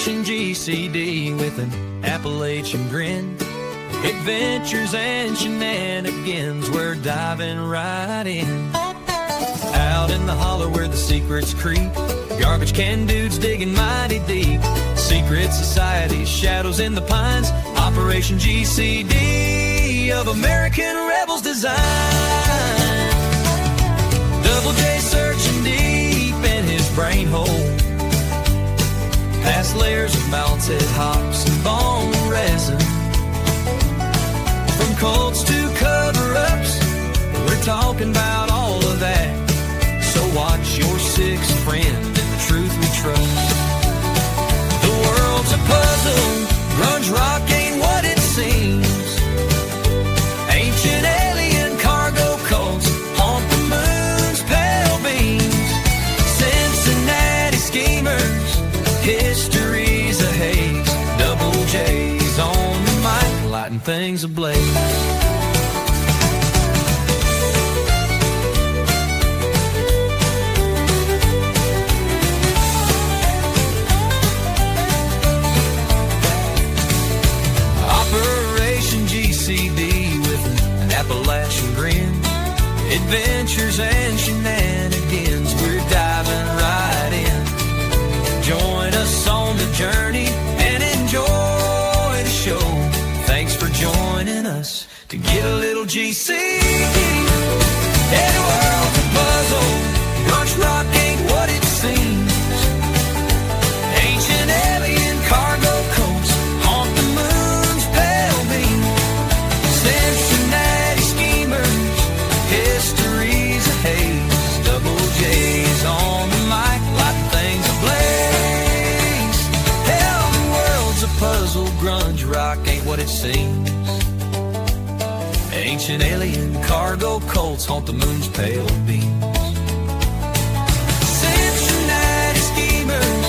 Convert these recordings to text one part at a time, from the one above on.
Operation GCD with an Appalachian grin. Adventures and shenanigans, we're diving right in. Out in the hollow where the secrets creep, garbage can dudes digging mighty deep. Secret societies, shadows in the pines. Operation GCD of American rebels design. Double J searching deep in his brain hole, past layers of malted hops and bone resin. From cults to cover-ups, we're talking about all of that. So watch your sixth friend and the truth we trust. The world's a puzzle, grunge rock ain't what it seems. Ancient alien cargo cults haunt the moon's pale beams. Cincinnati schemers, history's a haze. Double J's on the mic, lighting things ablaze. OpGCD with an Appalachian grin. Adventures and shenanigans, we're diving right in. Join us on the journey and enjoy the show. Thanks for joining us to get a little GC. And the world's a puzzle, grunge rock ain't what it seems. Ancient alien cargo cults haunt the moon's pale beam. Cincinnati schemers, history's a haze. Double J's on the mic, lighting things ablaze. Hell, the world's a puzzle, grunge rock ain't what it seems. Ancient alien cargo cults haunt the moon's pale beams. Cincinnati schemers,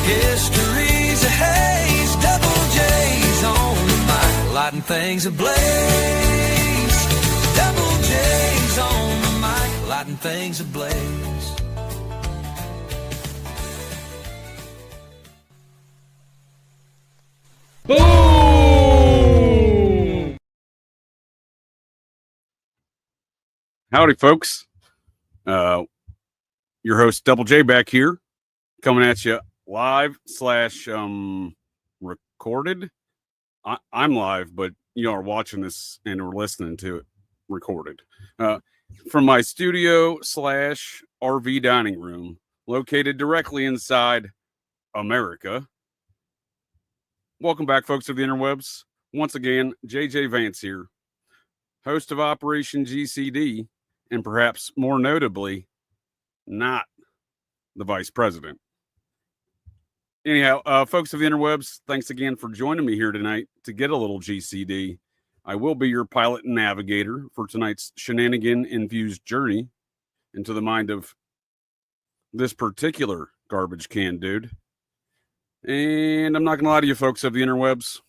history's a haze. Double J's on the mic, lighting things ablaze. Double J's on the mic, lighting things ablaze. Boom! Howdy, folks. Your host, Double J, back here, coming at you live / recorded. I'm live, but you are watching this and are listening to it recorded. From my studio / RV dining room, located directly inside America. Welcome back, folks of the interwebs. Once again, JJ Vance here, host of Operation GCD, and perhaps more notably, not the vice president. Anyhow, folks of the interwebs, thanks again for joining me here tonight to get a little GCD. I will be your pilot and navigator for tonight's shenanigan-infused journey into the mind of this particular garbage can dude. And I'm not going to lie to you, folks of the interwebs.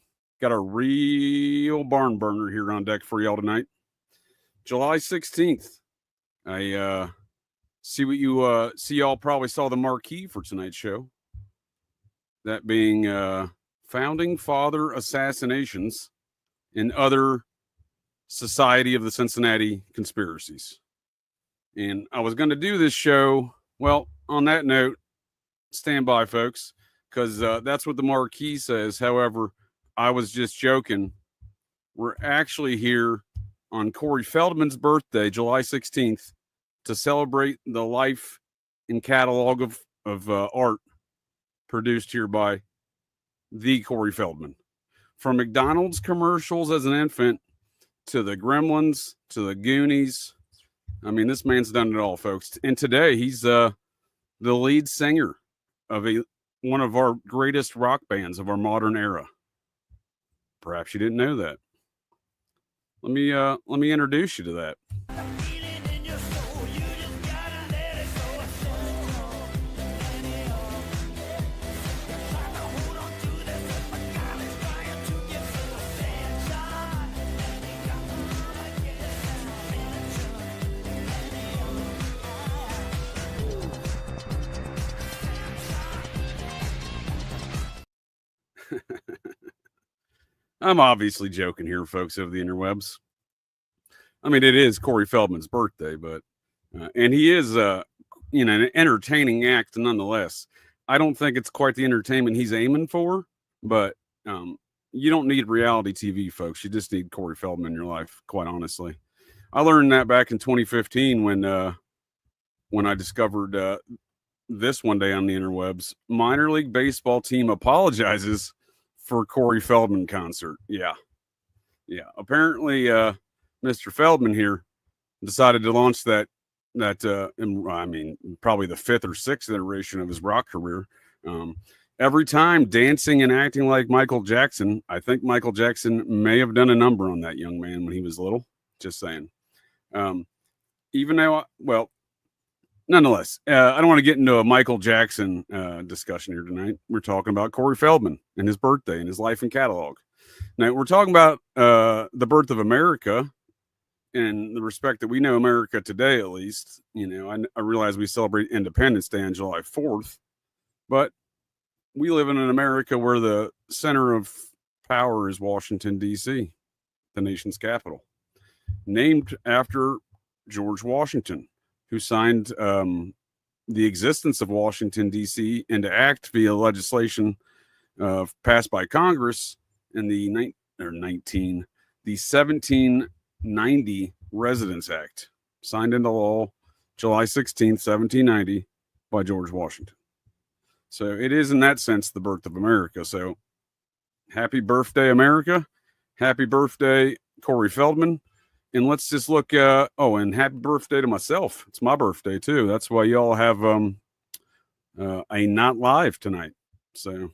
Got a real barn burner here on deck for y'all tonight. July 16th. I see y'all probably saw the marquee for tonight's show. That being Founding Father Assassinations and Other Society of the Cincinnati Conspiracies. And I was going to do this show. Well, on that note, stand by, folks, because that's what the marquee says. However, I was just joking. We're actually here on Corey Feldman's birthday, July 16th, to celebrate the life and catalog of art produced here by the Corey Feldman. From McDonald's commercials as an infant to the Gremlins to the Goonies. I mean, this man's done it all, folks. And today he's the lead singer of one of our greatest rock bands of our modern era. Perhaps you didn't know that. Let me introduce you to that. I'm obviously joking here, folks of the interwebs. I mean, it is Corey Feldman's birthday, but and he is an entertaining act nonetheless. I don't think it's quite the entertainment he's aiming for, but you don't need reality TV, folks. You just need Corey Feldman in your life, quite honestly. I learned that back in 2015 when I discovered this one day on the interwebs. Minor League Baseball team apologizes for Corey Feldman concert. Yeah. Apparently, Mr. Feldman here decided to launch that probably the fifth or sixth iteration of his rock career. Every time dancing and acting like Michael Jackson. I think Michael Jackson may have done a number on that young man when he was little. Just saying. Even though, nonetheless, I don't want to get into a Michael Jackson discussion here tonight. We're talking about Corey Feldman and his birthday and his life and catalog. Now, we're talking about the birth of America and the respect that we know America today, at least. I realize we celebrate Independence Day on July 4th, but we live in an America where the center of power is Washington, D.C., the nation's capital, named after George Washington, who signed the existence of Washington, D.C. into act via legislation passed by Congress in the 1790 Residence Act, signed into law July 16th, 1790 by George Washington. So it is, in that sense, the birth of America. So happy birthday, America. Happy birthday, Corey Feldman. And let's just look, and happy birthday to myself. It's my birthday, too. That's why y'all have a not live tonight. So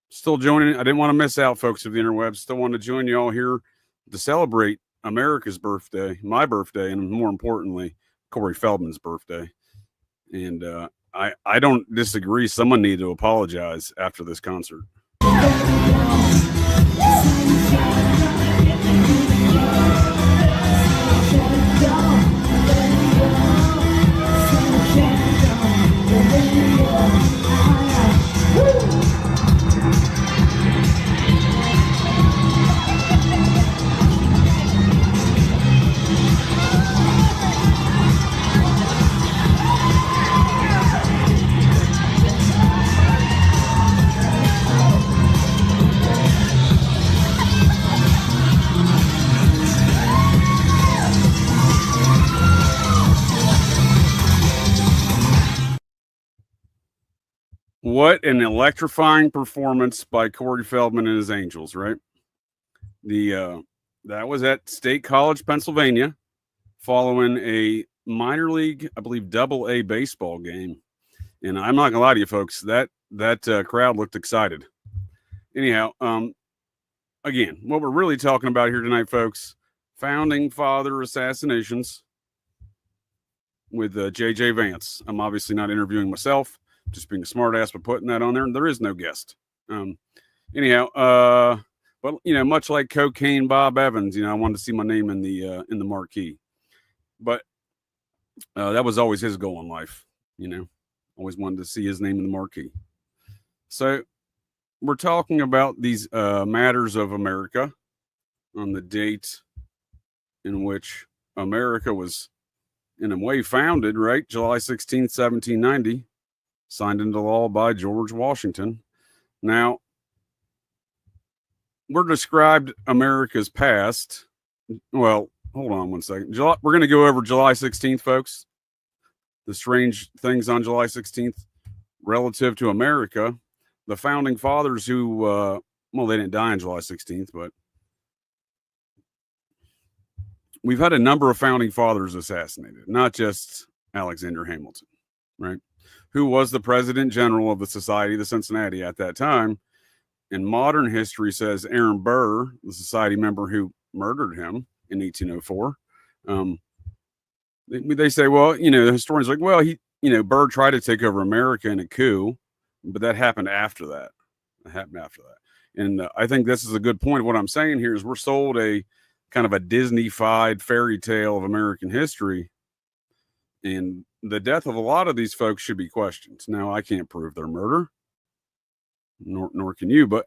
still joining. I didn't want to miss out, folks of the interwebs. Still want to join you all here to celebrate America's birthday, my birthday, and more importantly, Corey Feldman's birthday. And I don't disagree. Someone needed to apologize after this concert. What an electrifying performance by Corey Feldman and his Angels, right? That was at State College, Pennsylvania, following a minor league, I believe, AA baseball game. And I'm not gonna lie to you, folks, that crowd looked excited. Anyhow, again, what we're really talking about here tonight, folks, founding father assassinations with J.J. Vance. I'm obviously not interviewing myself. Just being a smart ass, but putting that on there. There is no guest. Anyhow, but much like Cocaine Bob Evans, I wanted to see my name in the marquee. But that was always his goal in life. Always wanted to see his name in the marquee. So we're talking about these matters of America on the date in which America was, in a way, founded. Right, July 16th, 1790. Signed into law by George Washington. Now, we're described America's past. Well, hold on one second. We're going to go over July 16th, folks. The strange things on July 16th relative to America. The founding fathers who, they didn't die on July 16th, but we've had a number of founding fathers assassinated, not just Alexander Hamilton, right? Who was the president general of the Society of the Cincinnati at that time. And modern history says Aaron Burr, the society member who murdered him in 1804. They say, well, the historians are like, well, Burr tried to take over America in a coup, but that happened after that. And I think this is a good point. What I'm saying here is we're sold a kind of a Disney-fied fairy tale of American history. And the death of a lot of these folks should be questioned. Now, I can't prove their murder. nor can you. But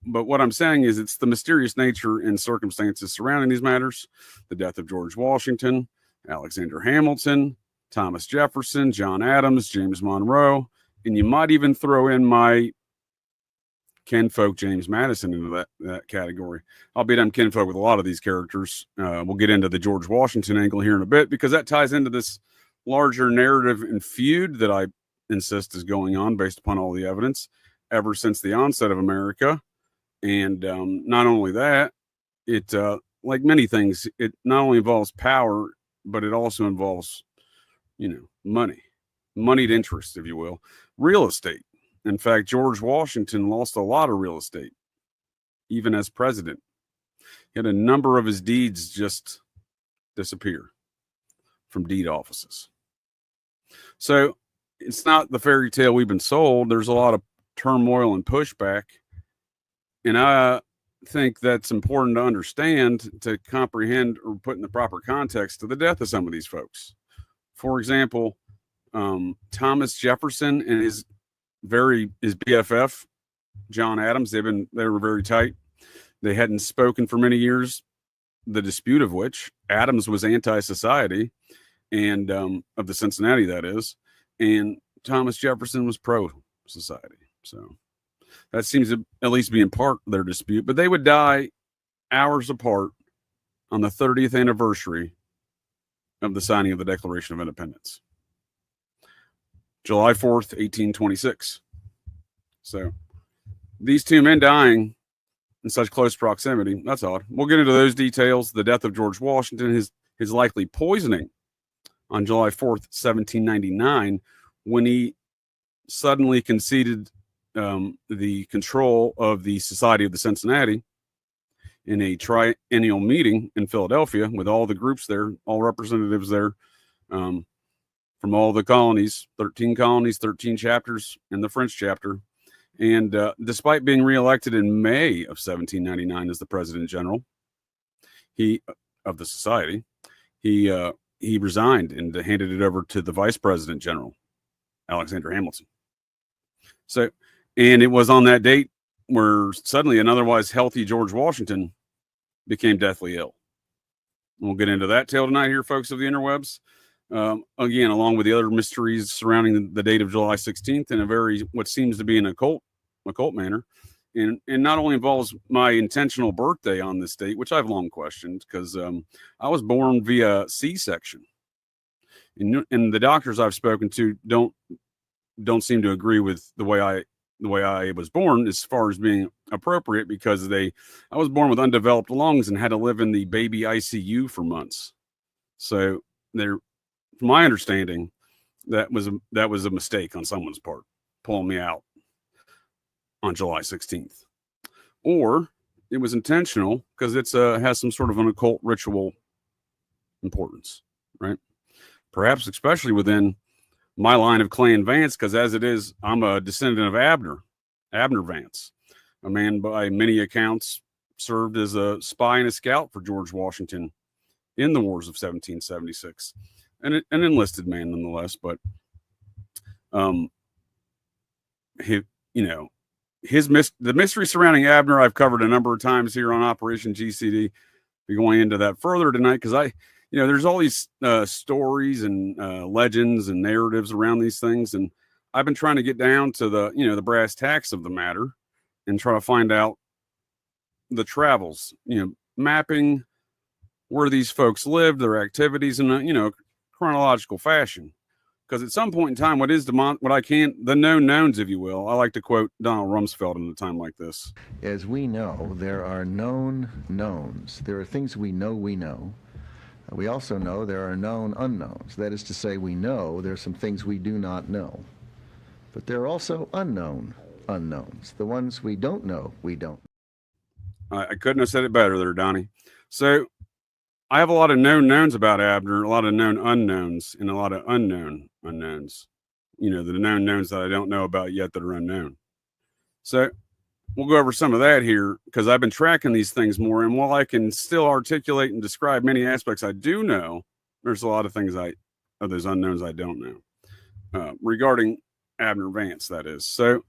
what I'm saying is it's the mysterious nature and circumstances surrounding these matters: the death of George Washington, Alexander Hamilton, Thomas Jefferson, John Adams, James Monroe, and you might even throw in my kinfolk James Madison into that category. Albeit I'm kinfolk with a lot of these characters. We'll get into the George Washington angle here in a bit, because that ties into this larger narrative and feud that I insist is going on based upon all the evidence ever since the onset of America. And not only that, it like many things, it not only involves power, but it also involves, moneyed interest, if you will, real estate. In fact, George Washington lost a lot of real estate, even as president. He had a number of his deeds just disappear from deed offices. So it's not the fairy tale we've been sold. There's a lot of turmoil and pushback. And I think that's important to understand, to comprehend or put in the proper context to the death of some of these folks. For example, Thomas Jefferson and his BFF, John Adams, they were very tight. They hadn't spoken for many years, the dispute of which Adams was anti-society and of the Cincinnati, that is, and Thomas Jefferson was pro-society. So that seems to at least be in part their dispute, but they would die hours apart on the 30th anniversary of the signing of the Declaration of Independence, July 4th, 1826. So these two men dying in such close proximity, that's odd. We'll get into those details. The death of George Washington, his likely poisoning on July 4th, 1799, when he suddenly conceded the control of the Society of the Cincinnati in a triennial meeting in Philadelphia with all the groups there, all representatives there from all the colonies, 13 colonies, 13 chapters, and the French chapter. And despite being reelected in May of 1799 as the President General of the Society, he resigned and handed it over to the Vice President General, Alexander Hamilton. So, and it was on that date where suddenly an otherwise healthy George Washington became deathly ill. We'll get into that tale tonight here, folks of the interwebs. Again, along with the other mysteries surrounding the date of July 16th in a very, what seems to be an occult manner. And not only involves my intentional birthday on this date, which I've long questioned, because I was born via C-section. And the doctors I've spoken to don't seem to agree with the way I was born as far as being appropriate, because I was born with undeveloped lungs and had to live in the baby ICU for months. So from my understanding, that was a mistake on someone's part, pulling me out on July 16th. Or it was intentional because it has some sort of an occult ritual importance, right? Perhaps especially within my line of Clan Vance, because as it is, I'm a descendant of Abner Vance, a man by many accounts served as a spy and a scout for George Washington in the wars of 1776, and an enlisted man nonetheless. But the mystery surrounding Abner, I've covered a number of times here on Operation GCD. We're going into that further tonight because there's all these stories and legends and narratives around these things, and I've been trying to get down to the brass tacks of the matter and try to find out the travels, mapping where these folks lived, their activities in a chronological fashion. Because at some point in time, the known knowns, if you will, I like to quote Donald Rumsfeld in a time like this. As we know, there are known knowns. There are things we know. We also know there are known unknowns. That is to say, we know there are some things we do not know. But there are also unknown unknowns. The ones we don't know, we don't. I couldn't have said it better there, Donnie. So I have a lot of known knowns about Abner, a lot of known unknowns, and a lot of unknown unknowns. The known knowns that I don't know about yet that are unknown. So we'll go over some of that here because I've been tracking these things more. And while I can still articulate and describe many aspects I do know, there's a lot of things of those unknowns I don't know regarding Abner Vance, that is. So,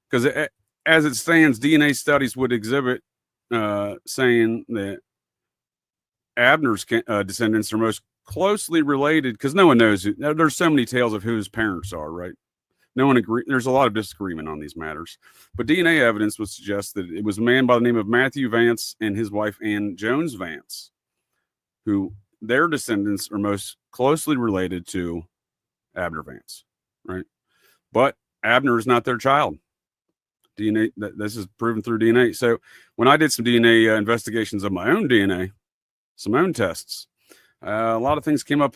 because as it stands, DNA studies would exhibit saying that Abner's descendants are most closely related, because no one knows. There's so many tales of who his parents are, right? No one agree. There's a lot of disagreement on these matters, but DNA evidence would suggest that it was a man by the name of Matthew Vance and his wife Ann Jones Vance, who their descendants are most closely related to Abner Vance, right? But Abner is not their child. DNA, this is proven through DNA. So when I did some DNA investigations of my own DNA, some own tests, a lot of things came up,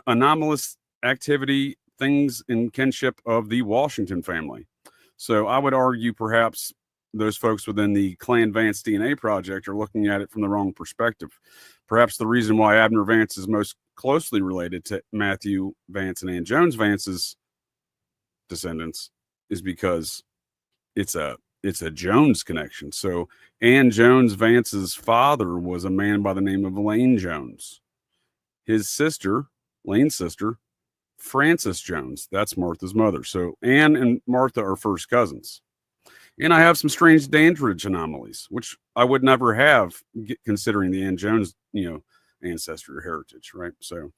anomalous activity, things in kinship of the Washington family. So I would argue perhaps those folks within the Clan Vance DNA project are looking at it from the wrong perspective. Perhaps the reason why Abner Vance is most closely related to Matthew Vance and Ann Jones Vance's descendants is because it's a Jones connection. So Ann Jones Vance's father was a man by the name of Lane Jones. His sister, Lane's sister, Frances Jones, that's Martha's mother. So Ann and Martha are first cousins. And I have some strange Dandridge anomalies, which I would never have considering the Ann Jones, ancestry or heritage, right? So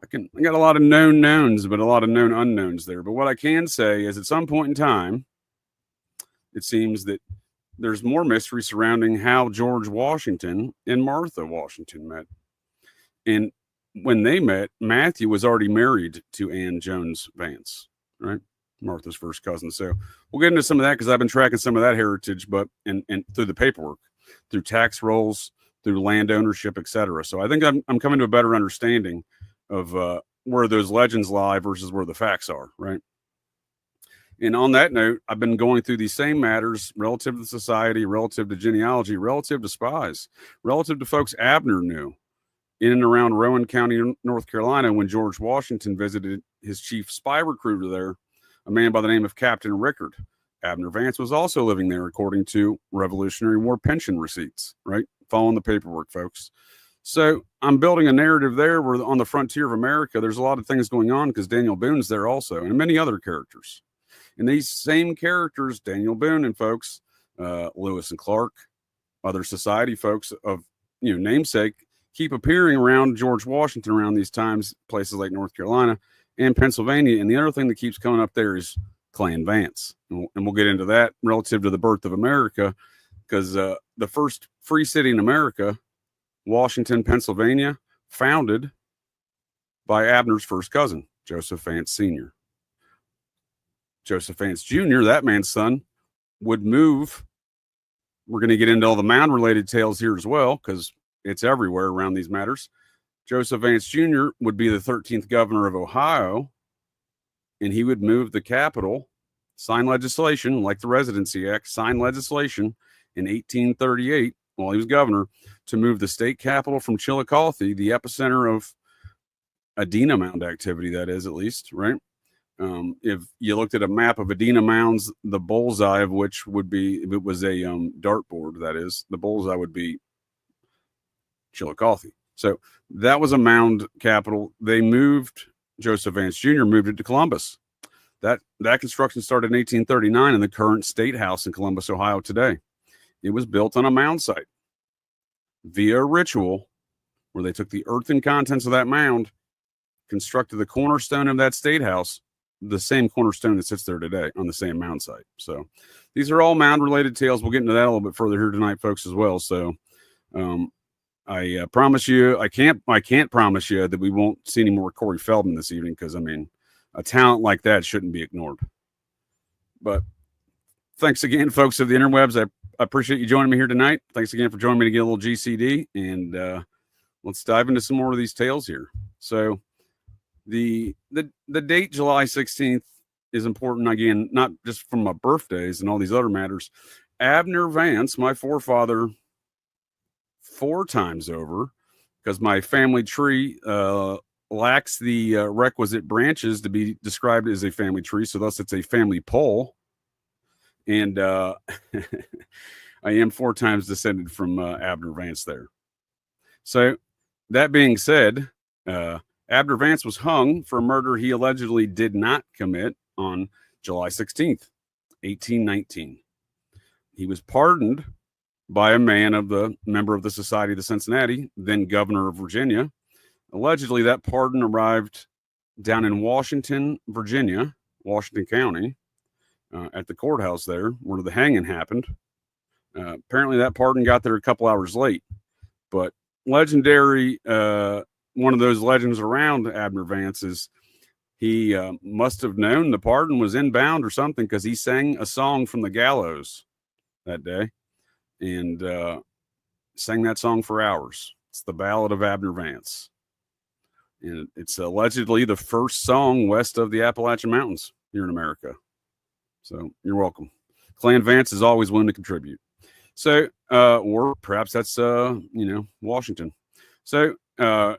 I got a lot of known knowns, but a lot of known unknowns there. But what I can say is at some point in time, it seems that there's more mystery surrounding how George Washington and Martha Washington met. And when they met, Matthew was already married to Ann Jones Vance, right? Martha's first cousin. So we'll get into some of that because I've been tracking some of that heritage, but and through the paperwork, through tax rolls, through land ownership, etc. So I think I'm coming to a better understanding of where those legends lie versus where the facts are, right? And on that note, I've been going through these same matters relative to society, relative to genealogy, relative to spies, relative to folks Abner knew in and around Rowan County, North Carolina, when George Washington visited his chief spy recruiter there, a man by the name of Captain Rickard. Abner Vance was also living there, according to Revolutionary War pension receipts, right? Following the paperwork, folks. So I'm building a narrative there where on the frontier of America, there's a lot of things going on because Daniel Boone's there also, and many other characters. And these same characters, Daniel Boone and folks, Lewis and Clark, other society folks of namesake, keep appearing around George Washington around these times, places like North Carolina and Pennsylvania. And the other thing that keeps coming up there is Clan Vance. And we'll get into that relative to the birth of America, because the first free city in America, Washington, Pennsylvania, founded by Abner's first cousin, Joseph Vance Sr. Joseph Vance Jr., that man's son, would move. We're going to get into all the mound-related tales here as well, because it's everywhere around these matters. Joseph Vance Jr. would be the 13th governor of Ohio, and he would move the capital, sign legislation, like the Residency Act, sign legislation in 1838, while he was governor, to move the state capital from Chillicothe, the epicenter of Adena Mound activity, that is, at least, right? If you looked at a map of Adena Mounds, the bullseye of which would be, if it was a dartboard, that is, the bullseye would be Chillicothe. So that was a mound capital. They moved, Joseph Vance Jr. moved it to Columbus. That construction started in 1839 in the current State House in Columbus, Ohio today. It was built on a mound site via a ritual where they took the earthen contents of that mound, constructed the cornerstone of that State House, the same cornerstone that sits there today on the same mound site. So these are all mound related tales. We'll get into that a little bit further here tonight, folks, as well. So I promise you, I can't promise you that we won't see any more Corey Feldman this evening, because I mean, a talent like that shouldn't be ignored. But thanks again, folks of the interwebs. I appreciate you joining me here tonight. Thanks again for joining me to get a little GCD, and let's dive into some more of these tales here. So the date July 16th is important, again, not just from my birthdays and all these other matters. Abner Vance, my forefather, 4 times over, because my family tree lacks the requisite branches to be described as a family tree, so thus it's a family pole. And I am 4 times descended from Abner Vance there. So that being said, Abner Vance was hung for a murder he allegedly did not commit on July 16th, 1819. he was pardoned by a member of the Society of the Cincinnati, then governor of Virginia. Allegedly, that pardon arrived down in Washington, Virginia, Washington County, at the courthouse there where the hanging happened. Apparently, that pardon got there a couple hours late. But legendary, one of those legends around Abner Vance is he must have known the pardon was inbound or something, because he sang a song from the gallows that day and sang that song for hours. It's the Ballad of Abner Vance. And it's allegedly the first song west of the Appalachian Mountains here in America. So you're welcome. Clan Vance is always willing to contribute. So, or perhaps that's, Washington. So the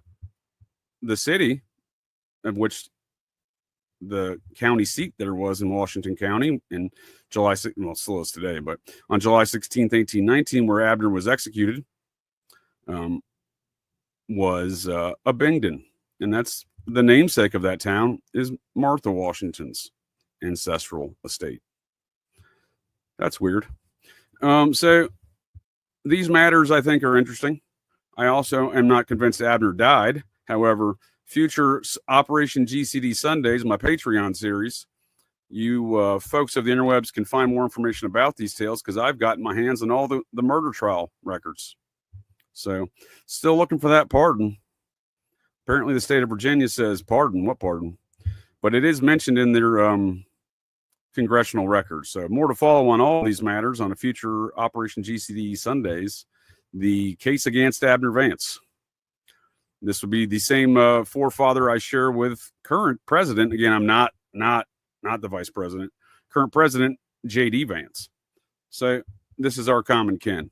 city of which the county seat there was in Washington County in July 6th, well, still is today, but on July 16th, 1819, where Abner was executed, was Abingdon. And that's the namesake of that town is Martha Washington's ancestral estate. That's weird. So these matters, I think, are interesting. I also am not convinced Abner died. However, future Operation GCD Sundays, my Patreon series, you folks of the interwebs can find more information about these tales, because I've gotten my hands on all the murder trial records. So still looking for that pardon. Apparently the state of Virginia says pardon. What pardon? But it is mentioned in their congressional records. So more to follow on all these matters on a future Operation GCD Sundays, the case against Abner Vance. This would be the same forefather I share with current president. Again, I'm not the vice president. Current president J.D. Vance. So this is our common kin.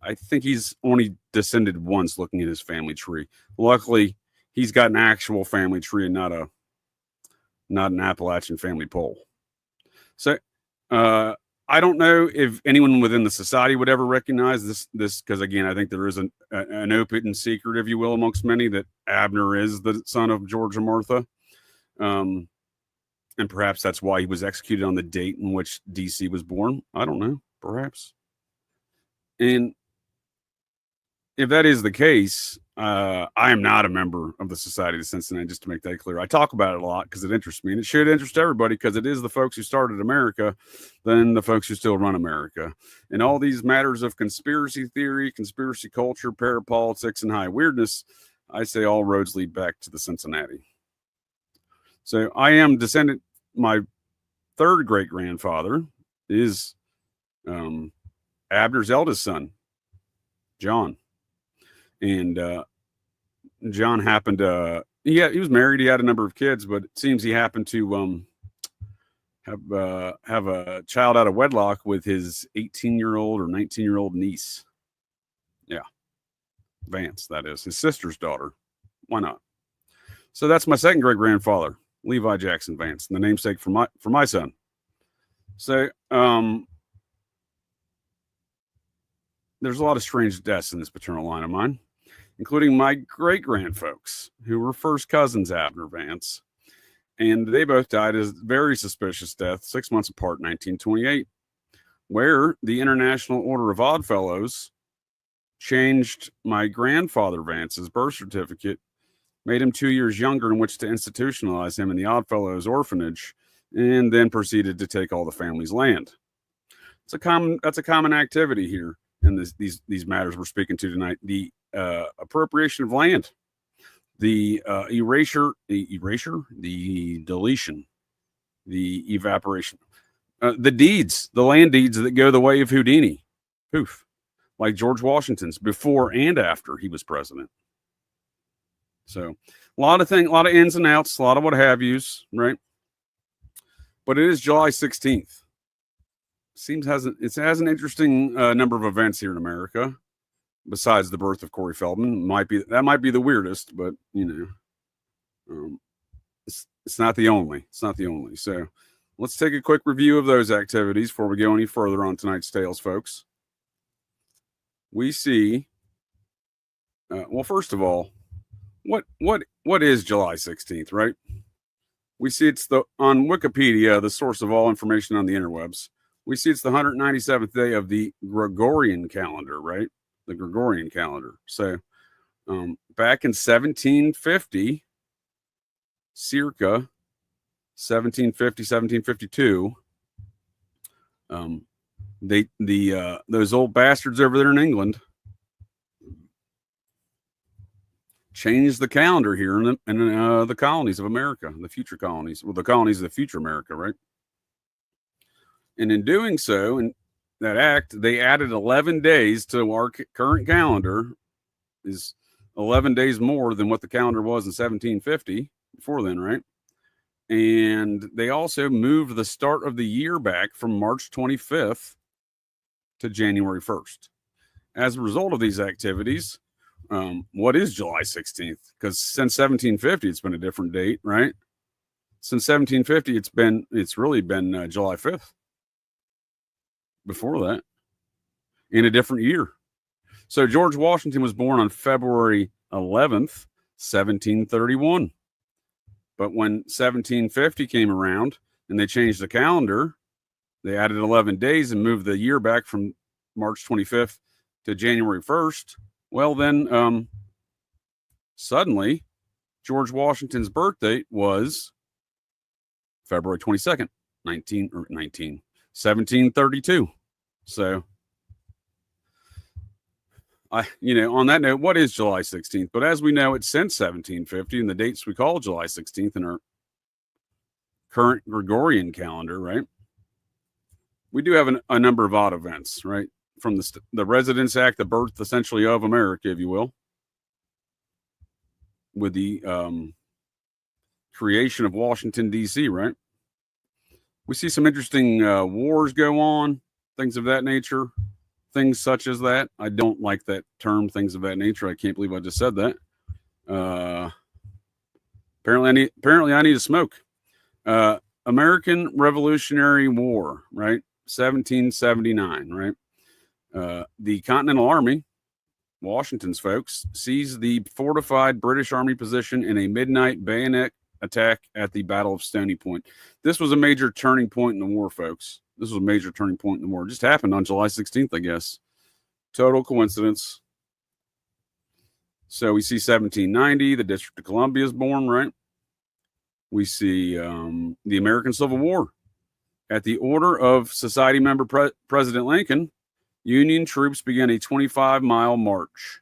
I think he's only descended once, looking at his family tree. Luckily, he's got an actual family tree and not an Appalachian family pole. So I don't know if anyone within the society would ever recognize this because, again, I think there is an open secret, if you will, amongst many, that Abner is the son of George and Martha. And perhaps that's why he was executed on the date in which DC was born. I don't know, perhaps. And if that is the case, I am not a member of the Society of Cincinnati, just to make that clear. I talk about it a lot because it interests me, and it should interest everybody, because it is the folks who started America, then the folks who still run America. And all these matters of conspiracy theory, conspiracy culture, parapolitics, and high weirdness, I say all roads lead back to the Cincinnati. So I am descendant. My third great-grandfather is Abner's eldest son, John. And John happened to, he was married. He had a number of kids, but it seems he happened to have a child out of wedlock with his 18-year-old or 19-year-old niece. Yeah. Vance, that is. His sister's daughter. Why not? So that's my second great-grandfather, Levi Jackson Vance, and the namesake for my son. So there's a lot of strange deaths in this paternal line of mine, including my great-grandfolks, who were first cousins Abner Vance. And they both died as very suspicious deaths 6 months apart in 1928, where the International Order of Oddfellows changed my grandfather Vance's birth certificate, made him 2 years younger, in which to institutionalize him in the Oddfellows orphanage, and then proceeded to take all the family's land. That's a common activity here in these matters we're speaking to tonight. The appropriation of land, the erasure, the deletion, the evaporation, the deeds, the land deeds that go the way of Houdini, poof, like George Washington's before and after he was president. So a lot of ins and outs, a lot of what have yous, right? But it is July 16th. It has an interesting number of events here in America, besides the birth of Corey Feldman. That might be the weirdest, but it's not the only. It's not the only. So let's take a quick review of those activities before we go any further on tonight's tales, folks. We see. Well, first of all, what is July 16th, right? We see it's on Wikipedia, the source of all information on the interwebs. we see it's the 197th day of the Gregorian calendar, right? The Gregorian calendar. So back in 1750, circa 1750, 1752, those old bastards over there in England changed the calendar here in the colonies of America, the future colonies, well, the colonies of the future America, right? And in doing so, in that act, they added 11 days to our current calendar, is 11 days more than what the calendar was in 1750 before then, right? And they also moved the start of the year back from March 25th to January 1st. As a result of these activities, what is July 16th? Because since 1750, it's been a different date, right? Since 1750, it's really been July 5th. Before that, in a different year. So George Washington was born on February 11th, 1731. But when 1750 came around and they changed the calendar, they added 11 days and moved the year back from March 25th to January 1st. Well, then suddenly George Washington's birth date was February 22nd, 1732. So, on that note, what is July 16th? But as we know, it's since 1750, and the dates we call July 16th in our current Gregorian calendar, right? We do have a number of odd events, right? From the Residence Act, the birth essentially of America, if you will, with the creation of Washington, D.C., right? We see some interesting wars go on, things of that nature, things such as that. I don't like that term, things of that nature. I can't believe I just said that. Apparently I need to smoke. American Revolutionary War, right? 1779, right? The Continental Army, Washington's folks, seized the fortified British Army position in a midnight bayonet attack at the Battle of Stony Point. This was a major turning point in the war, folks. This was a major turning point in the war. It just happened on July 16th, I guess. Total coincidence. So we see 1790, the District of Columbia is born, right? We see the American Civil War. At the order of Society member President Lincoln, Union troops began a 25-mile march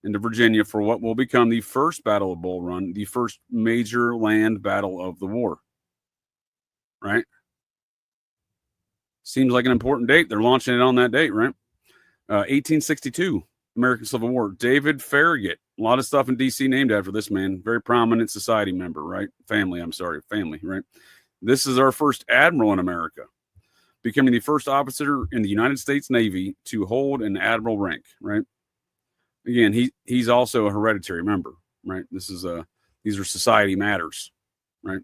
into Virginia for what will become the first Battle of Bull Run, the first major land battle of the war. Right? Seems like an important date. They're launching it on that date, right? 1862, American Civil War. David Farragut. A lot of stuff in D.C. named after this man. Very prominent society member, right? Family, right? This is our first admiral in America, becoming the first officer in the United States Navy to hold an admiral rank, right? Again, he's also a hereditary member, right? These are society matters, right?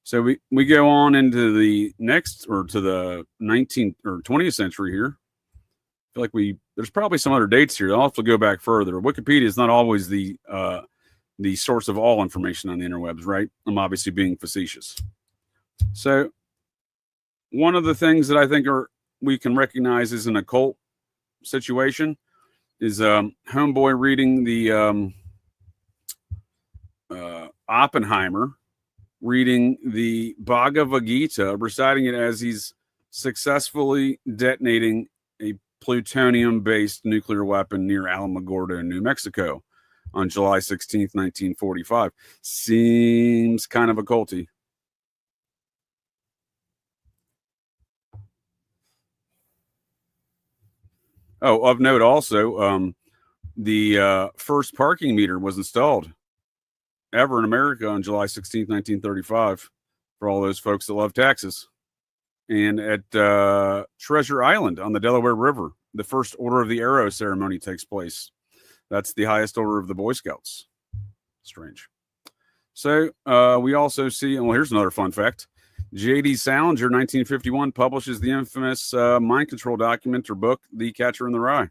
So we go on into the next, or to the 19th or 20th century here. I feel like there's probably some other dates here. I'll have to go back further. Wikipedia is not always the source of all information on the interwebs, right? I'm obviously being facetious. So one of the things that I think we can recognize as an occult situation is homeboy reading the Oppenheimer, reading the Bhagavad Gita, reciting it as he's successfully detonating a plutonium-based nuclear weapon near Alamogordo in New Mexico on July 16th, 1945. Seems kind of occulty. Oh, of note also, the first parking meter was installed ever in America on July 16th, 1935, for all those folks that love taxes. And at Treasure Island on the Delaware River, the first Order of the Arrow ceremony takes place. That's the highest order of the Boy Scouts. Strange. So we also see, well, here's another fun fact. J.D. Salinger, 1951, publishes the infamous mind control document or book, The Catcher in the Rye.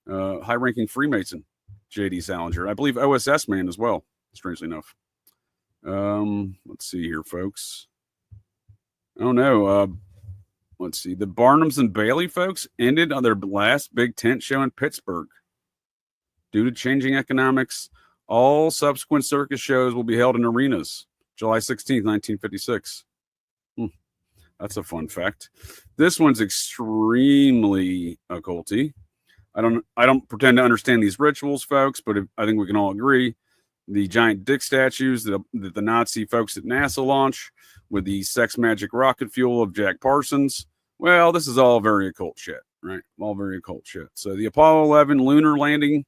High-ranking Freemason, J.D. Salinger. I believe OSS man as well, strangely enough. Let's see here, folks. Oh, no. let's see. The Barnums and Bailey folks ended on their last big tent show in Pittsburgh. Due to changing economics, all subsequent circus shows will be held in arenas. July 16th, 1956. That's a fun fact. This one's extremely occulty. I don't pretend to understand these rituals, folks, but I think we can all agree the giant dick statues that the Nazi folks at NASA launch with the sex magic rocket fuel of Jack Parsons. Well, this is all very occult shit, right? All very occult shit. So the Apollo 11 lunar landing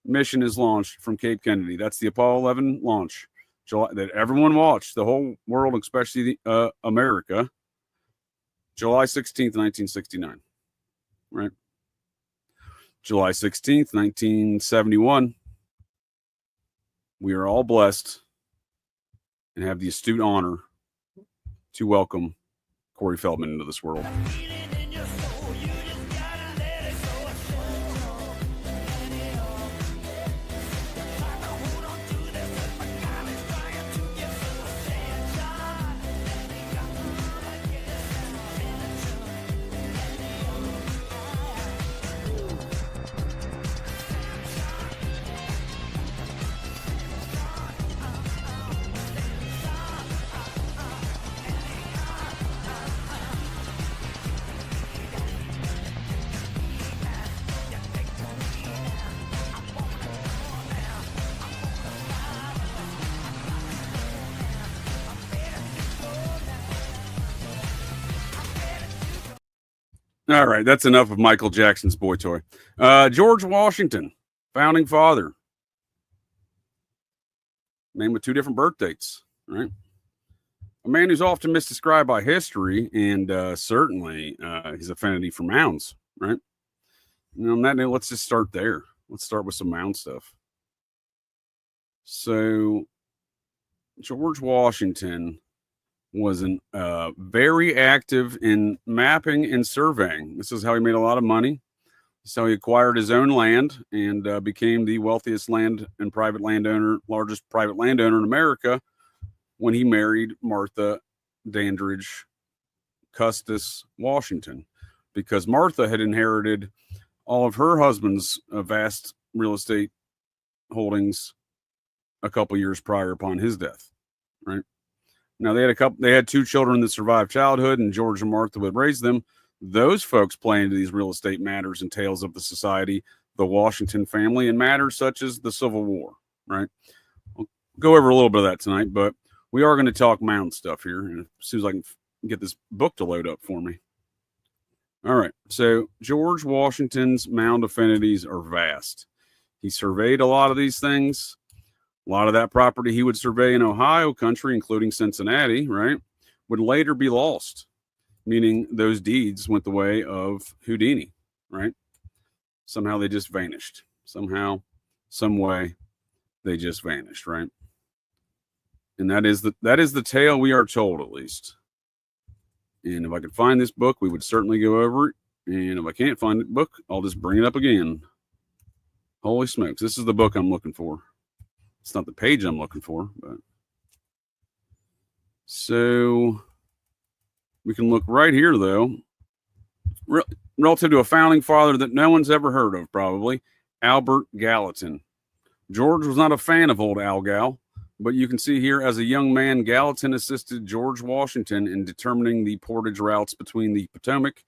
mission is launched from Cape Kennedy. That's the Apollo 11 launch that everyone watched, the whole world, especially America. July 16th, 1969, right? July 16th, 1971. We are all blessed and have the astute honor to welcome Corey Feldman into this world. All right, that's enough of Michael Jackson's boy toy. George Washington, founding father. Name with two different birth dates, right? A man who's often misdescribed by history and certainly his affinity for mounds, right? On that note, let's just start there. Let's start with some mound stuff. So, George Washington was very active in mapping and surveying. This is how he made a lot of money. So he acquired his own land and became the wealthiest largest private landowner in America when he married Martha Dandridge Custis Washington, because Martha had inherited all of her husband's vast real estate holdings a couple years prior upon his death, right? Now they had two children that survived childhood, and George and Martha would raise them. Those folks play into these real estate matters and tales of the society, the Washington family, and matters such as the Civil War, right? We'll go over a little bit of that tonight, but we are going to talk mound stuff here, and as soon as I can get this book to load up for me. All right, so George Washington's mound affinities are vast. He surveyed a lot of these things. A lot of that property he would survey in Ohio country, including Cincinnati, right, would later be lost, meaning those deeds went the way of Houdini, right? Somehow they just vanished. Somehow, some way, they just vanished, right? And that is the tale we are told, at least. And if I could find this book, we would certainly go over it. And if I can't find the book, I'll just bring it up again. Holy smokes, this is the book I'm looking for. It's not the page I'm looking for, but so we can look right here, though. Relative to a founding father that no one's ever heard of, probably, Albert Gallatin. George was not a fan of old Al Gal, but you can see here as a young man, Gallatin assisted George Washington in determining the portage routes between the Potomac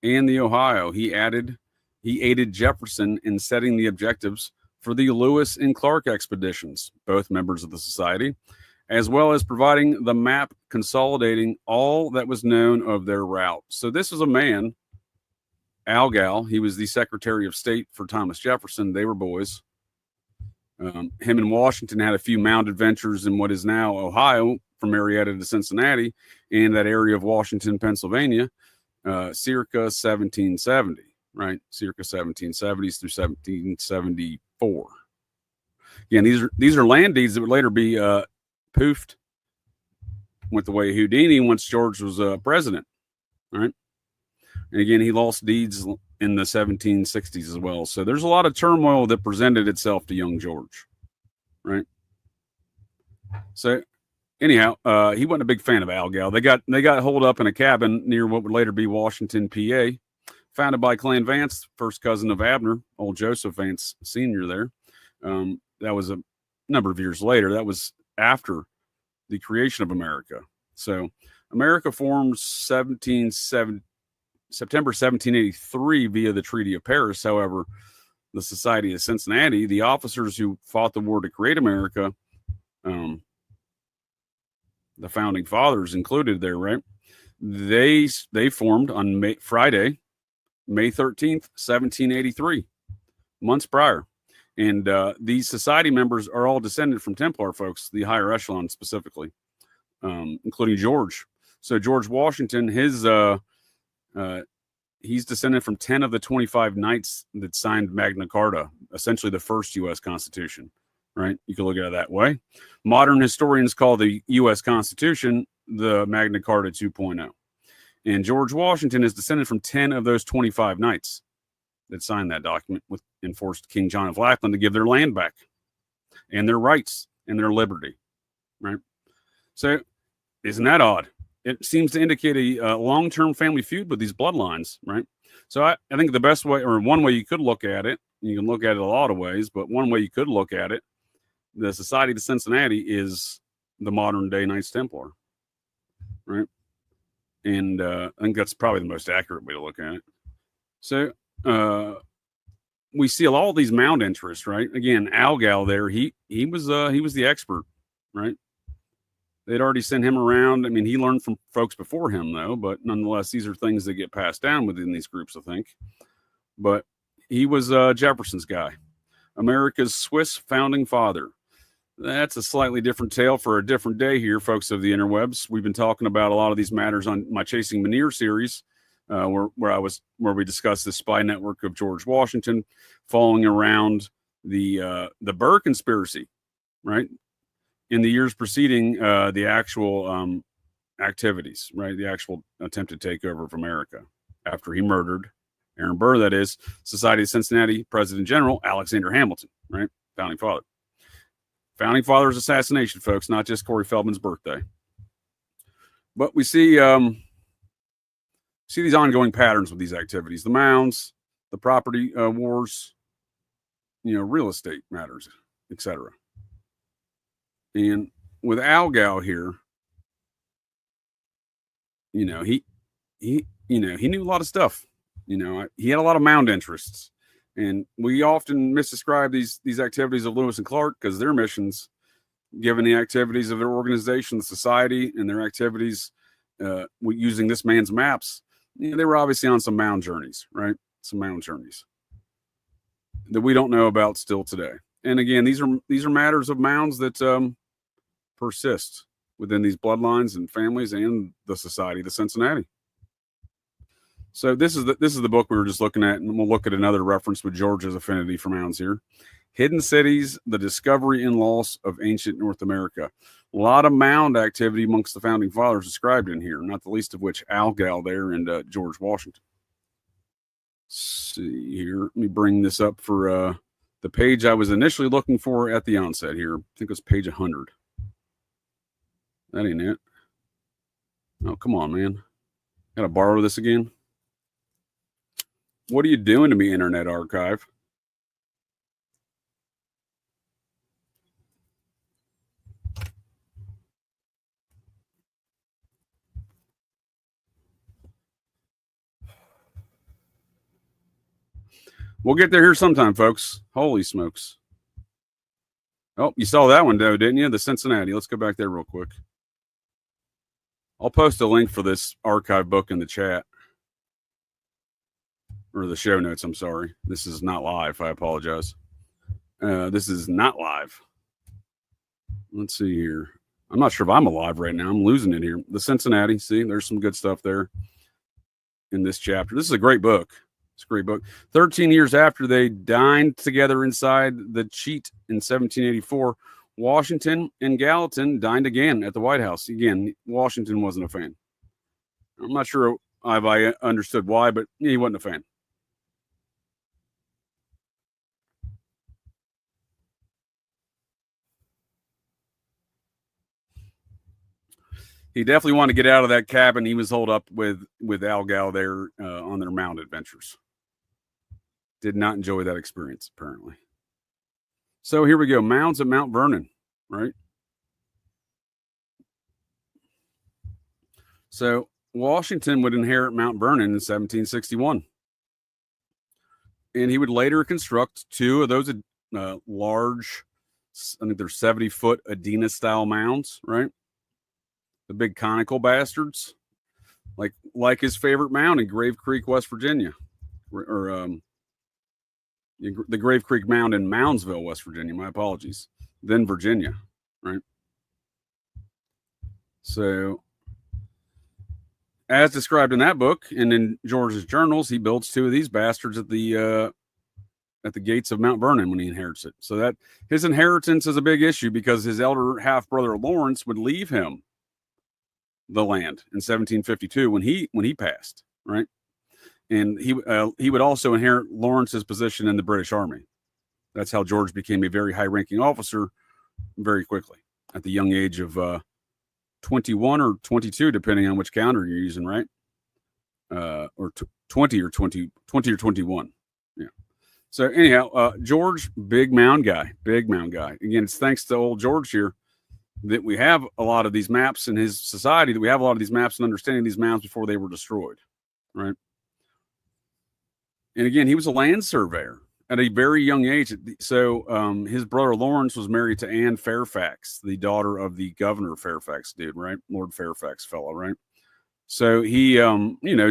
and the Ohio. He aided Jefferson in setting the objectives for the Lewis and Clark expeditions, both members of the society, as well as providing the map consolidating all that was known of their route. So this is a man, Al Gal. He was the Secretary of State for Thomas Jefferson. They were boys. Him and Washington had a few mound adventures in what is now Ohio, from Marietta to Cincinnati, and that area of Washington, Pennsylvania, circa 1770, right? Circa 1770s through 1774. Again, these are land deeds that would later be poofed, went the way of Houdini once George was president, right? And again, he lost deeds in the 1760s as well. So there's a lot of turmoil that presented itself to young George, right? So anyhow, he wasn't a big fan of Algal. They got holed up in a cabin near what would later be Washington, PA, founded by Clan Vance, first cousin of Abner, old Joseph Vance Sr. there. That was a number of years later. That was after the creation of America. So America forms September 1783 via the Treaty of Paris. However, the Society of Cincinnati, the officers who fought the war to create America, the founding fathers included there, right? They formed on Friday, May 13th, 1783, months prior. And these society members are all descended from Templar folks, the higher echelon specifically, including George. So George Washington, he's descended from 10 of the 25 knights that signed Magna Carta, essentially the first U.S. Constitution, right? You can look at it that way. Modern historians call the U.S. Constitution the Magna Carta 2.0. And George Washington is descended from 10 of those 25 knights that signed that document and forced King John of Lackland to give their land back and their rights and their liberty, right? So isn't that odd? It seems to indicate a long-term family feud with these bloodlines, right? So I think the best way, or one way you could look at it, you can look at it a lot of ways, but one way you could look at it, the Society of Cincinnati is the modern-day Knights Templar, right? And I think that's probably the most accurate way to look at it. So we see all these mound interests, right? Again, Algal there, he was the expert, right? They'd already sent him around. I mean, he learned from folks before him, though, but nonetheless, these are things that get passed down within these groups, I think. But he was Jefferson's guy, America's Swiss founding father. That's a slightly different tale for a different day here, folks of the interwebs. We've been talking about a lot of these matters on my Chasing Meneer series, where we discussed the spy network of George Washington following around the Burr conspiracy, right? In the years preceding the actual activities, right? The actual attempted takeover of America after he murdered Aaron Burr, that is, Society of Cincinnati President General Alexander Hamilton, right? Founding father. Founding father's assassination, folks, not just Corey Feldman's birthday. But we see these ongoing patterns with these activities, the mounds, the property wars, real estate matters, etc. And with Algal here, he knew a lot of stuff. He had a lot of mound interests, and we often misdescribe these activities of Lewis and Clark because their missions, given the activities of their organization, the society, and their activities using this man's maps, they were obviously on some mound journeys, right? Some mound journeys that we don't know about still today. And again, these are matters of mounds that persist within these bloodlines and families and the Society, the Cincinnati. So this is the book we were just looking at, and we'll look at another reference with George's affinity for mounds here. Hidden Cities: The Discovery and Loss of Ancient North America. A lot of mound activity amongst the founding fathers described in here, not the least of which Algal there and George Washington. Let's see here. Let me bring this up for the page I was initially looking for at the onset here. I think it was page 100. That ain't it. Oh, come on, man. Gotta borrow this again. What are you doing to me, Internet Archive? We'll get there here sometime, folks. Holy smokes. Oh, you saw that one, though, didn't you? The Cincinnati. Let's go back there real quick. I'll post a link for this archive book in the chat. Or the show notes, I'm sorry. This is not live. I apologize. This is not live. Let's see here. I'm not sure if I'm alive right now. I'm losing it here. The Cincinnati. See, there's some good stuff there in this chapter. This is a great book. It's a great book. 13 years after they dined together inside the Cheat in 1784, Washington and Gallatin dined again at the White House. Again, Washington wasn't a fan. I'm not sure if I understood why, but he wasn't a fan. he definitely wanted to get out of that cabin he was holed up with Algal there on their mound adventures. Did not enjoy that experience, apparently. So here we go. Mounds at Mount Vernon, right? So Washington would inherit Mount Vernon in 1761. And he would later construct two of those large, I think they're 70-foot Adena-style mounds, right? The big conical bastards, like his favorite mound in Grave Creek, West Virginia, or the Grave Creek Mound in Moundsville, West Virginia. My apologies. Then Virginia, right? So, as described in that book and in George's journals, he builds two of these bastards at the gates of Mount Vernon when he inherits it. So that his inheritance is a big issue because his elder half brother Lawrence would leave him the land in 1752 when he passed, right? And he would also inherit Lawrence's position in the British Army. That's how George became a very high-ranking officer very quickly at the young age of 21 or 22, depending on which calendar you're using, right? Or 20 or 21. Yeah. So anyhow, George, big mound guy. Again, it's thanks to old George here that we have a lot of these maps in his society, that we have a lot of these maps and understanding these mounds before they were destroyed, right? And again, he was a land surveyor at a very young age. So his brother Lawrence was married to Anne Fairfax, the daughter of the governor Fairfax dude, right? Lord Fairfax fellow, right? So he,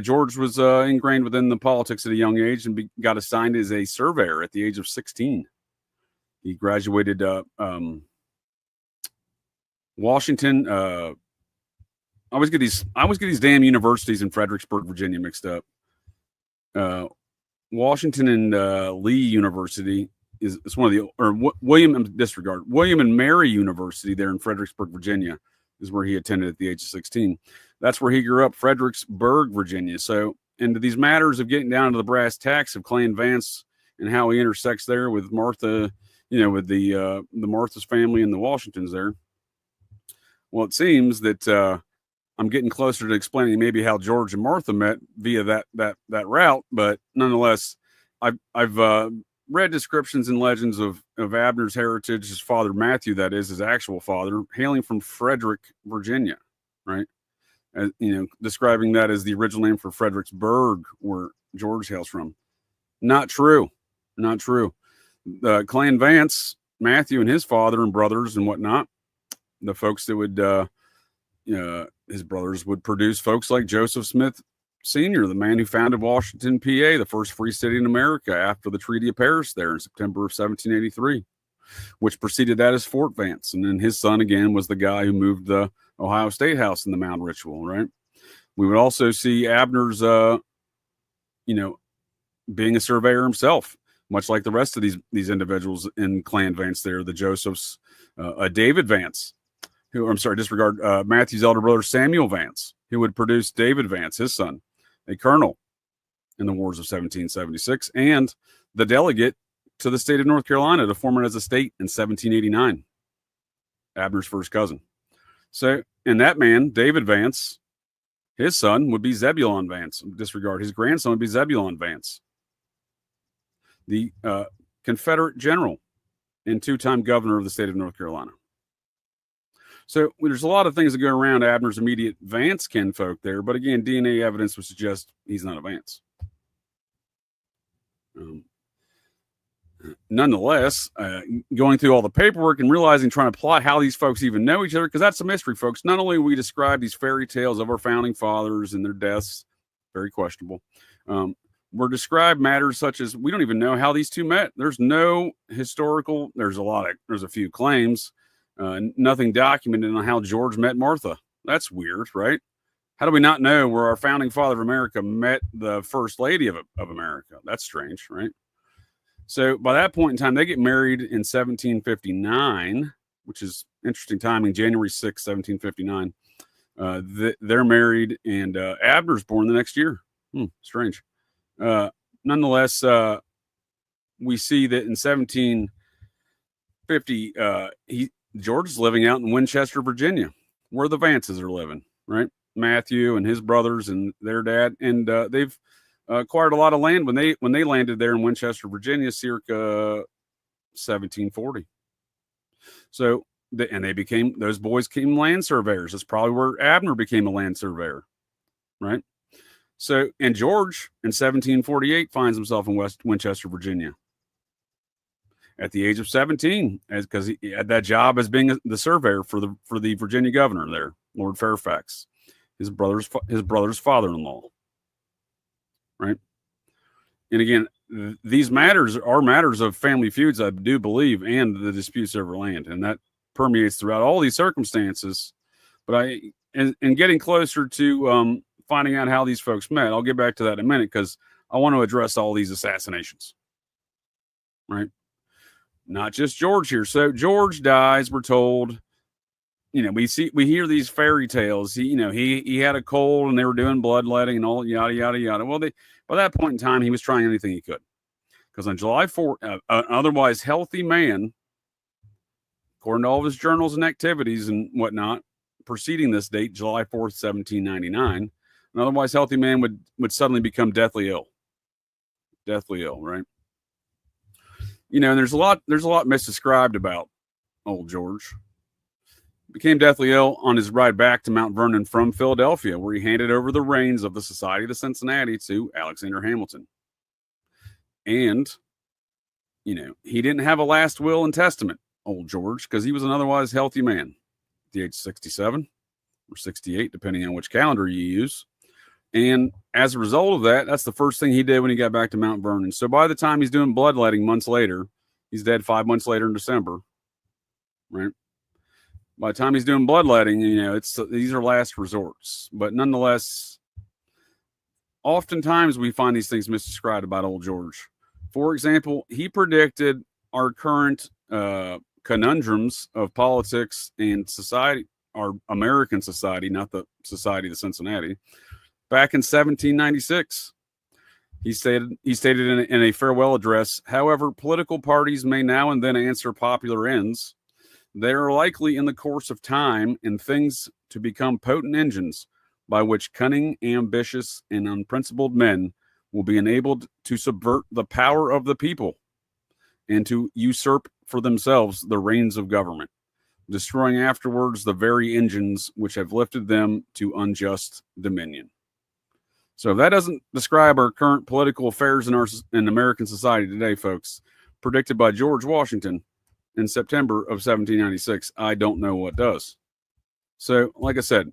George was ingrained within the politics at a young age and got assigned as a surveyor at the age of 16. He graduated Washington. I always get these damn universities in Fredericksburg, Virginia mixed up. Washington and Lee University is one of the, or William and Mary University there in Fredericksburg, Virginia is where he attended at the age of 16. That's where he grew up, Fredericksburg, Virginia. So into these matters of getting down to the brass tacks of Clan Vance and how he intersects there with Martha, with the Martha's family and the Washingtons there. Well, it seems that I'm getting closer to explaining maybe how George and Martha met via that route, but nonetheless, I've read descriptions and legends of Abner's heritage, his father Matthew, that is his actual father, hailing from Frederick, Virginia, right? As, describing that as the original name for Fredericksburg, where George hails from. Not true. The Clan Vance, Matthew and his father and brothers and whatnot, the folks that would, his brothers would produce folks like Joseph Smith Sr., the man who founded Washington, PA, the first free city in America after the Treaty of Paris there in September of 1783, which preceded that as Fort Vance. And then his son, again, was the guy who moved the Ohio State House in the Mound Ritual, right? We would also see Abner's, being a surveyor himself, much like the rest of these individuals in Clan Vance there, the Josephs, David Vance, disregard Matthew's elder brother Samuel Vance, who would produce David Vance, his son, a colonel in the wars of 1776, and the delegate to the state of North Carolina to form it as a state in 1789, Abner's first cousin. So, and that man, David Vance, his son would be Zebulon Vance. Disregard, his grandson would be Zebulon Vance, the Confederate general and two-time governor of the state of North Carolina. So there's a lot of things that go around Abner's immediate Vance kinfolk there, but again, DNA evidence would suggest he's not a Vance. Nonetheless, going through all the paperwork and trying to plot how these folks even know each other, because that's a mystery, folks. Not only we describe these fairy tales of our founding fathers and their deaths, very questionable, we're described matters such as we don't even know how these two met. There's no historical, there's a few claims, nothing documented on how George met Martha. That's weird, right? How do we not know where our founding father of America met the first lady of America? That's strange, right? So by that point in time, they get married in 1759, which is interesting timing, January 6, 1759. They're married, and Abner's born the next year. Strange. Nonetheless, we see that in 1750, George is living out in Winchester, Virginia, where the Vances are living. right? Matthew and his brothers and their dad, and they've acquired a lot of land when they landed there in Winchester, Virginia, circa 1740. So those boys became land surveyors. That's probably where Abner became a land surveyor, right? So, and George in 1748 finds himself in Winchester, Virginia, at the age of 17, because he had that job as being the surveyor for the Virginia governor there, Lord Fairfax, his brother's father-in-law, right? And again, these matters are matters of family feuds, I do believe, and the disputes over land, and that permeates throughout all these circumstances. But in getting closer to finding out how these folks met, I'll get back to that in a minute, because I want to address all these assassinations, right? Not just George here. So George dies, we're told. We hear these fairy tales. He had a cold and they were doing bloodletting and all yada yada yada. Well, by that point in time, he was trying anything he could, because on July 4th, an otherwise healthy man, according to all of his journals and activities and whatnot, preceding this date, July 4th, 1799, an otherwise healthy man would suddenly become deathly ill. Deathly ill, right? And there's a lot misdescribed about old George. Became deathly ill on his ride back to Mount Vernon from Philadelphia, where he handed over the reins of the Society of Cincinnati to Alexander Hamilton. And, he didn't have a last will and testament, old George, because he was an otherwise healthy man at the age of 67 or 68, depending on which calendar you use. And as a result of that, that's the first thing he did when he got back to Mount Vernon. So by the time he's doing bloodletting months later, he's dead 5 months later in December, right? By the time he's doing bloodletting, these are last resorts. But nonetheless, oftentimes we find these things misdescribed about old George. For example, he predicted our current conundrums of politics and society, our American society, not the Society of Cincinnati, back in 1796. He stated in a farewell address, however, political parties may now and then answer popular ends. They are likely in the course of time and things to become potent engines by which cunning, ambitious, and unprincipled men will be enabled to subvert the power of the people and to usurp for themselves the reins of government, destroying afterwards the very engines which have lifted them to unjust dominion. So if that doesn't describe our current political affairs in American society today, folks, predicted by George Washington in September of 1796, I don't know what does. So, like I said,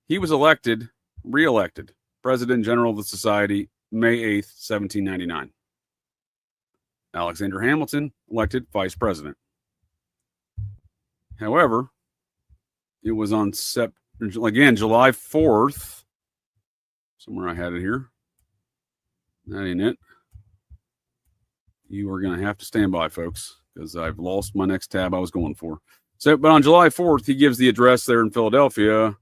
he was re-elected, President General of the Society, May 8th, 1799. Alexander Hamilton, elected Vice President. However, it was on July 4th, somewhere I had it here. That ain't it. You are going to have to stand by, folks, because I've lost my next tab I was going for. So, but on July 4th, he gives the address there in Philadelphia,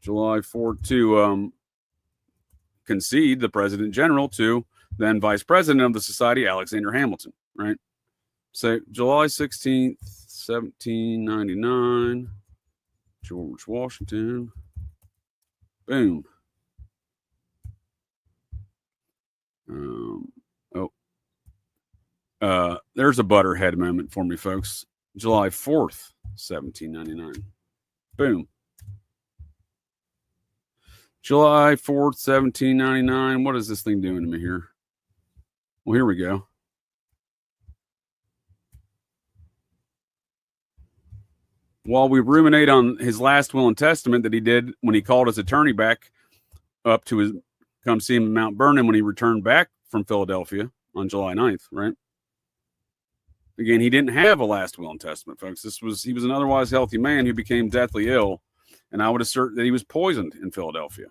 July 4th, to concede the President General to then Vice President of the Society, Alexander Hamilton, right? So, July 16th, 1799, George Washington, boom. There's a butterhead moment for me, folks. July 4th, 1799. Boom. July 4th, 1799. What is this thing doing to me here? Well, here we go. While we ruminate on his last will and testament that he did when he called his attorney back up to come see him in Mount Vernon when he returned back from Philadelphia on July 9th, right? Again, he didn't have a last will and testament, folks. He was an otherwise healthy man who became deathly ill, and I would assert that he was poisoned in Philadelphia.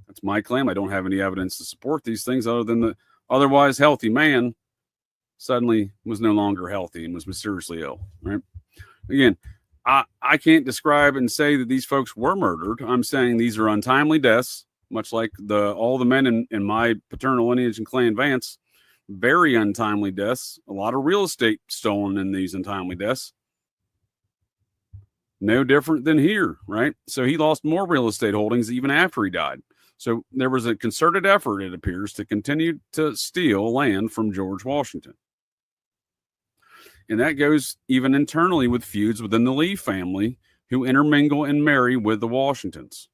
That's my claim. I don't have any evidence to support these things other than the otherwise healthy man suddenly was no longer healthy and was mysteriously ill, right? Again, I can't describe and say that these folks were murdered. I'm saying these are untimely deaths, much like all the men in my paternal lineage and clan Vance. Very untimely deaths. A lot of real estate stolen in these untimely deaths. No different than here, right? So he lost more real estate holdings even after he died. So there was a concerted effort, it appears, to continue to steal land from George Washington. And that goes even internally with feuds within the Lee family who intermingle and marry with the Washingtons.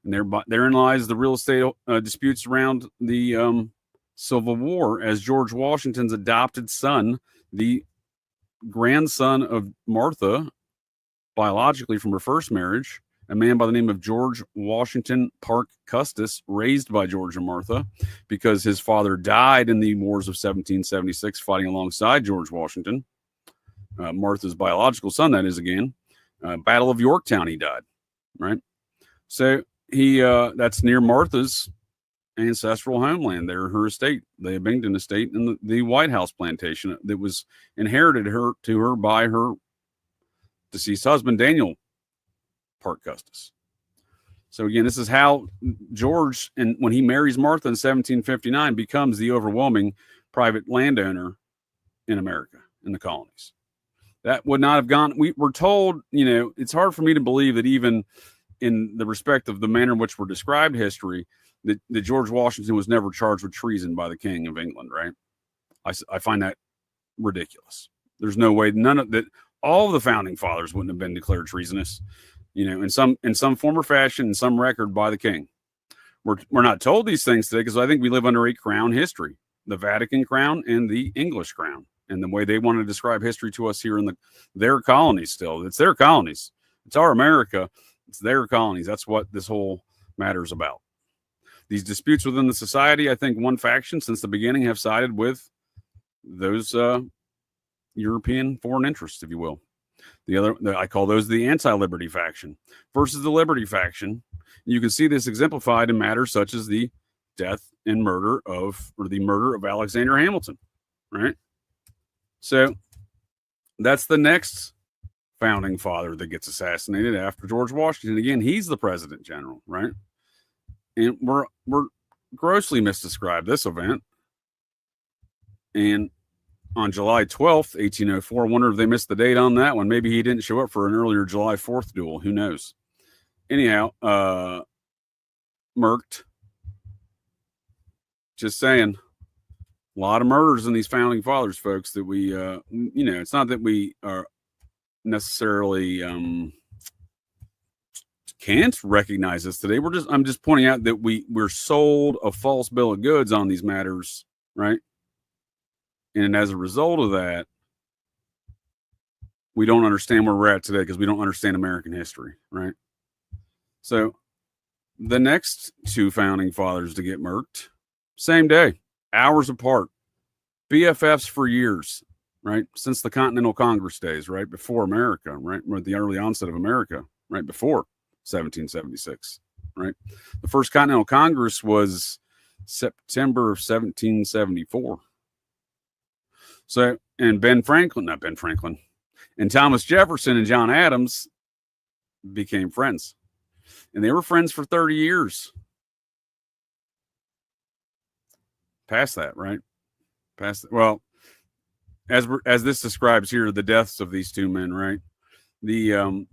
And therein lies the real estate disputes around the Civil War, as George Washington's adopted son, the grandson of Martha, biologically from her first marriage, a man by the name of George Washington Parke Custis, raised by George and Martha, because his father died in the wars of 1776 fighting alongside George Washington. Martha's biological son, that is, again. Battle of Yorktown, he died, right? So that's near Martha's ancestral homeland, there, her estate, the Abingdon estate, and the White House plantation that was inherited to her by her deceased husband, Daniel Parke Custis. So again, this is how George, and when he marries Martha in 1759, becomes the overwhelming private landowner in America, in the colonies. That would not have gone. We were told, it's hard for me to believe that even in the respect of the manner in which we're described history, that George Washington was never charged with treason by the King of England, right? I find that ridiculous. There's no way all of the founding fathers wouldn't have been declared treasonous, in some form or fashion, in some record by the King. We're not told these things today because I think we live under a crown history, the Vatican crown and the English crown, and the way they want to describe history to us here in their colonies. Still, it's their colonies. It's our America. It's their colonies. That's what this whole matter is about. These disputes within the society, I think one faction since the beginning have sided with those European foreign interests, if you will. The other, I call those the anti-liberty faction versus the liberty faction. You can see this exemplified in matters such as the death and murder of Alexander Hamilton, right? So that's the next founding father that gets assassinated after George Washington. Again, he's the president general, right? And we're grossly misdescribed this event. And on July 12th, 1804, I wonder if they missed the date on that one. Maybe he didn't show up for an earlier July 4th duel. Who knows? Anyhow, murked. Just saying. A lot of murders in these founding fathers, folks, that we, it's not that we are necessarily can't recognize this today. I'm just pointing out that we're sold a false bill of goods on these matters, right? And as a result of that, we don't understand where we're at today because we don't understand American history, right? So the next two founding fathers to get murked, same day, hours apart, BFFs for years, right? Since the Continental Congress days, right? Before America, right? At the early onset of America, right? Before 1776, right? The first Continental Congress was September of 1774. So, and and Thomas Jefferson and John Adams became friends. And they were friends for 30 years. Past that, right? Well, as this describes here, the deaths of these two men, right? The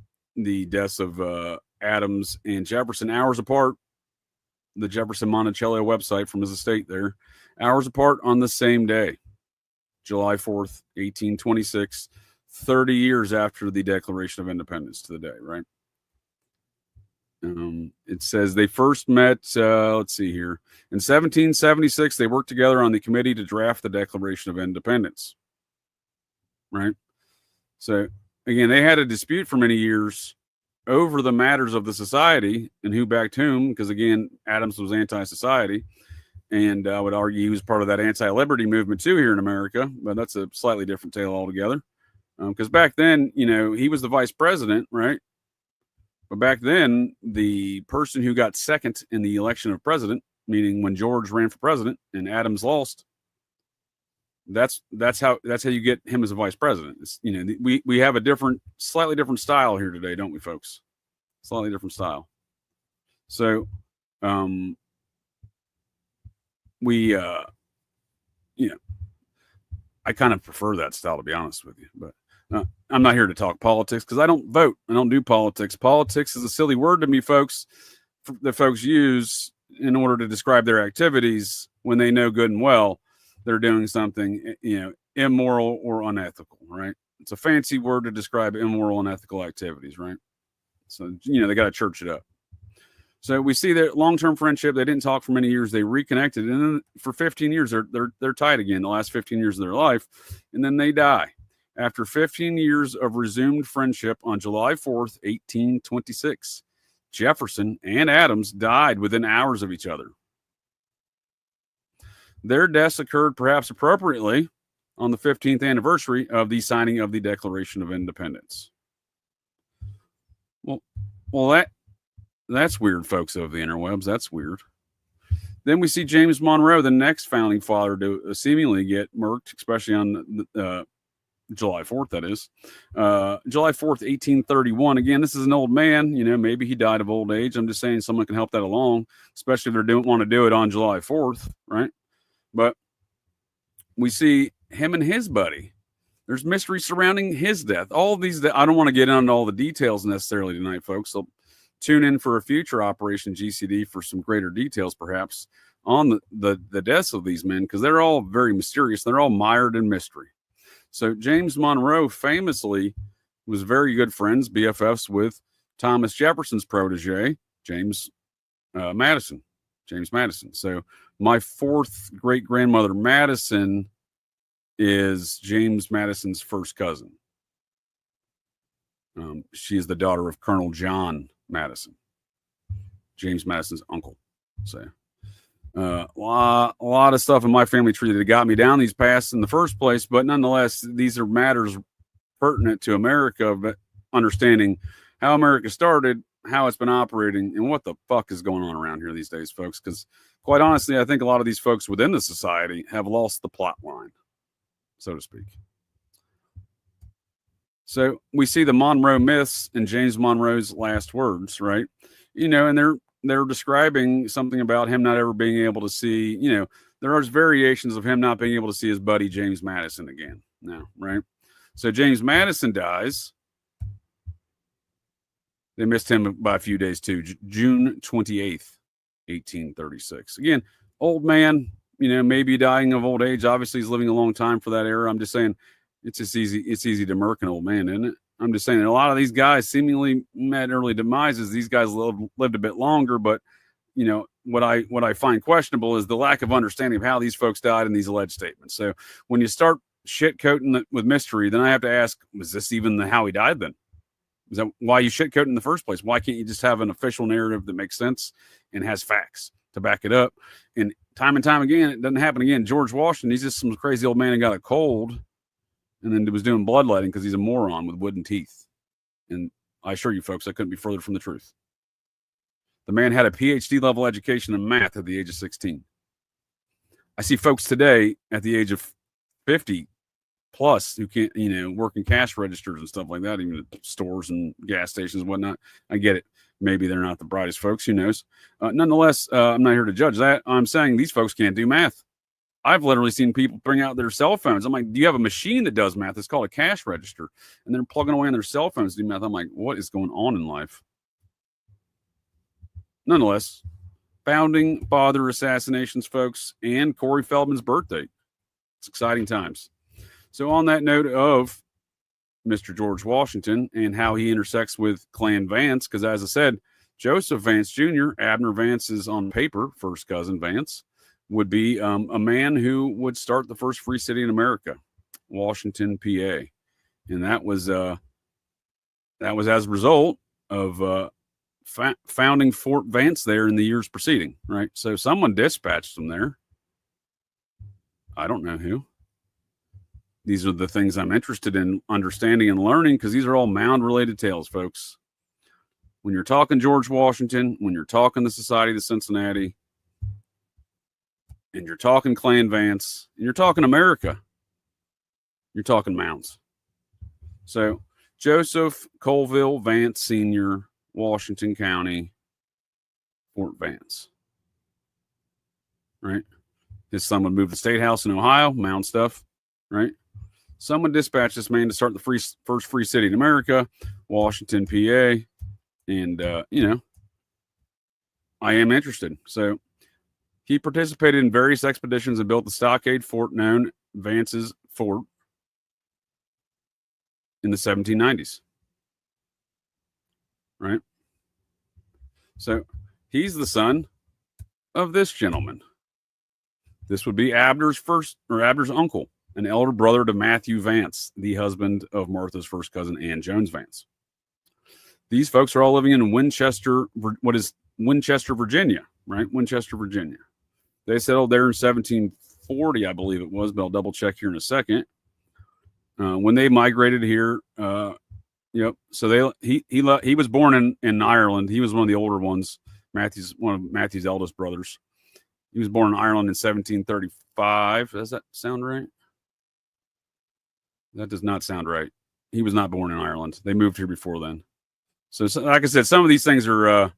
deaths of Adams and Jefferson, hours apart. The Jefferson Monticello website from his estate there, hours apart on the same day, July 4th, 1826, 30 years after the Declaration of Independence to the day, right? It says they first met, let's see here, in 1776, they worked together on the committee to draft the Declaration of Independence, right? So, again, they had a dispute for many years over the matters of the society and who backed whom, because, again, Adams was anti-society, and I would argue he was part of that anti-liberty movement, too, here in America, but that's a slightly different tale altogether, because back then, he was the vice president, right? But back then, the person who got second in the election of president, meaning when George ran for president and Adams lost, that's how you get him as a vice president. It's, we have a slightly different style here today, don't we, folks? Slightly different style. So, I kind of prefer that style, to be honest with you. But I'm not here to talk politics because I don't vote. I don't do politics. Politics is a silly word to me, folks, that folks use in order to describe their activities when they know good and well they're doing something, immoral or unethical, right? It's a fancy word to describe immoral and unethical activities, right? So, they got to church it up. So we see that long-term friendship. They didn't talk for many years. They reconnected, and then for 15 years, they're tied again. The last 15 years of their life, and then they die after 15 years of resumed friendship on July 4th, 1826. Jefferson and Adams died within hours of each other. Their deaths occurred, perhaps appropriately, on the 15th anniversary of the signing of the Declaration of Independence. Well, that's weird, folks of the interwebs. That's weird. Then we see James Monroe, the next founding father to seemingly get murked, especially on July 4th, that is. July 4th, 1831. Again, this is an old man. Maybe he died of old age. I'm just saying someone can help that along, especially if they don't want to do it on July 4th, right? But we see him and his buddy. There's mystery surrounding his death. All of these, I don't want to get into all the details necessarily tonight, folks. So tune in for a future Operation GCD for some greater details, perhaps, on the deaths of these men, because they're all very mysterious. They're all mired in mystery. So James Monroe famously was very good friends, BFFs, with Thomas Jefferson's protege, James Madison. So my fourth great-grandmother, Madison, is James Madison's first cousin. She is the daughter of Colonel John Madison, James Madison's uncle. So a lot of stuff in my family tree that got me down these paths in the first place, but nonetheless, these are matters pertinent to America, but understanding how America started, how it's been operating, and what the fuck is going on around here these days, folks. Because quite honestly, I think a lot of these folks within the society have lost the plot line, so to speak. So we see the Monroe myths in James Monroe's last words, right? And they're describing something about him not ever being able to see, there are variations of him not being able to see his buddy James Madison again now, right? So James Madison dies. They missed him by a few days too. June 28th, 1836. Again, old man, maybe dying of old age. Obviously, he's living a long time for that era. I'm just saying, it's easy to murk an old man, isn't it? I'm just saying a lot of these guys seemingly met early demises. These guys lived a bit longer, but what I find questionable is the lack of understanding of how these folks died in these alleged statements. So when you start shit coating with mystery, then I have to ask, was this even how he died then? Is that why you shit coat in the first place? Why can't you just have an official narrative that makes sense and has facts to back it up? And time again, it doesn't happen again. George Washington, he's just some crazy old man who got a cold and then was doing bloodletting because he's a moron with wooden teeth. And I assure you, folks, I couldn't be further from the truth. The man had a PhD level education in math at the age of 16. I see folks today at the age of 50 plus who can't, work in cash registers and stuff like that, even at stores and gas stations and whatnot. I get it. Maybe they're not the brightest folks. Who knows? Nonetheless, I'm not here to judge that. I'm saying these folks can't do math. I've literally seen people bring out their cell phones. I'm like, do you have a machine that does math? It's called a cash register. And they're plugging away on their cell phones to do math. I'm like, what is going on in life? Nonetheless, founding father assassinations, folks, and Corey Feldman's birthday. It's exciting times. So on that note of Mr. George Washington and how he intersects with Clan Vance, because as I said, Joseph Vance Jr., Abner Vance's on paper first cousin Vance, would be a man who would start the first free city in America, Washington, PA. And that was as a result of founding Fort Vance there in the years preceding, right? So someone dispatched them there. I don't know who. These are the things I'm interested in understanding and learning because these are all mound-related tales, folks. When you're talking George Washington, when you're talking the Society of Cincinnati, and you're talking Clan Vance, and you're talking America, you're talking mounds. So Joseph Colville Vance Sr., Washington County, Fort Vance. Right? His son would move to the State House in Ohio, mound stuff, right? someone dispatched this man to start the first free city in America, Washington, PA. And, I am interested. So he participated in various expeditions and built the stockade fort known Vance's Fort in the 1790s. Right? So he's the son of this gentleman. This would be Abner's uncle, an elder brother to Matthew Vance, the husband of Martha's first cousin, Ann Jones Vance. These folks are all living in Winchester, Virginia, right? Winchester, Virginia. They settled there in 1740, I believe it was, but I'll double check here in a second. When they migrated here, so he was born in Ireland. He was one of the older ones. One of Matthew's eldest brothers. He was born in Ireland in 1735. Does that sound right? That does not sound right. He was not born in Ireland. They moved here before then. So like I said, some of these things are, a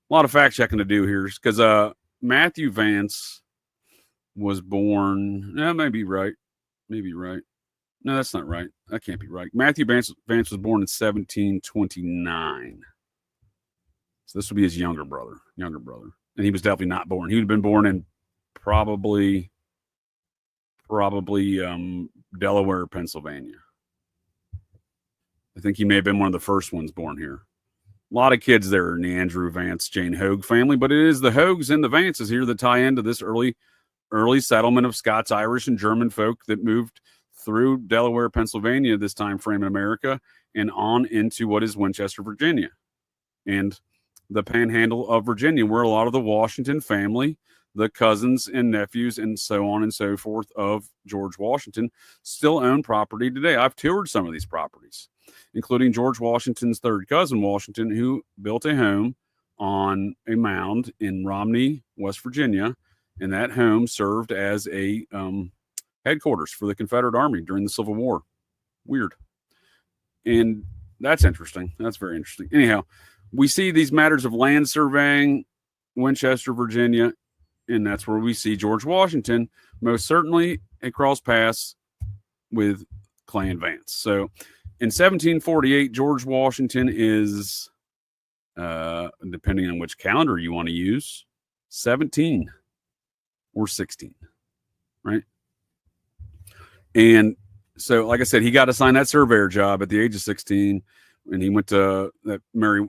lot of fact checking to do here, because Matthew Vance was born. That may be right. Maybe right. No, that's not right. That can't be right. Matthew Vance was born in 1729. So this would be his younger brother. And he was definitely not born. He would have been born in probably Delaware, Pennsylvania. I think he may have been one of the first ones born here. A lot of kids there in the Andrew Vance, Jane Hogue family, but it is the Hogues and the Vances here that tie into this early settlement of Scots, Irish, and German folk that moved through Delaware, Pennsylvania, this time frame in America, and on into what is Winchester, Virginia, and the panhandle of Virginia, where a lot of the Washington family, the cousins and nephews, and so on and so forth of George Washington, still own property today. I've toured some of these properties, including George Washington's third cousin, Washington, who built a home on a mound in Romney, West Virginia, and that home served as a headquarters for the Confederate Army during the Civil War. Weird. And that's interesting. That's very interesting. Anyhow, we see these matters of land surveying, Winchester, Virginia, and that's where we see George Washington most certainly cross paths with Clan Vance. So in 1748, George Washington is, depending on which calendar you want to use, 17 or 16, right? And so, like I said, he got assigned that surveyor job at the age of 16, and he went to that Mary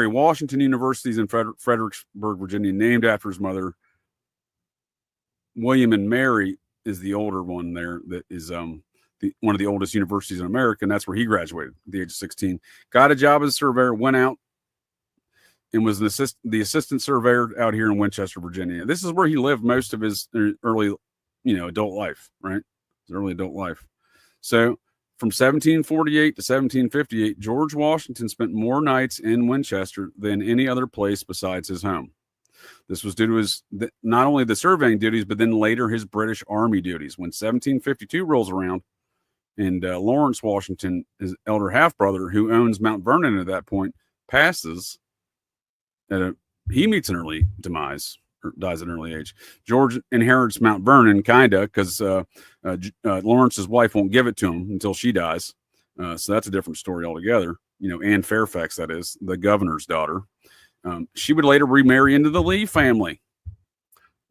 Washington University in Fredericksburg, Virginia, named after his mother. William and Mary is the older one there that is one of the oldest universities in America, and that's where he graduated at the age of 16. Got a job as a surveyor, went out, and was the assistant surveyor out here in Winchester, Virginia. This is where he lived most of his early, adult life, right? His early adult life. So from 1748 to 1758, George Washington spent more nights in Winchester than any other place besides his home. This was due to his not only the surveying duties, but then later his British Army duties. When 1752 rolls around, and Lawrence Washington, his elder half-brother, who owns Mount Vernon at that point, passes, he meets an early demise, or dies at an early age. George inherits Mount Vernon, kind of, because Lawrence's wife won't give it to him until she dies. So that's a different story altogether. Anne Fairfax, that is, the governor's daughter. She would later remarry into the Lee family,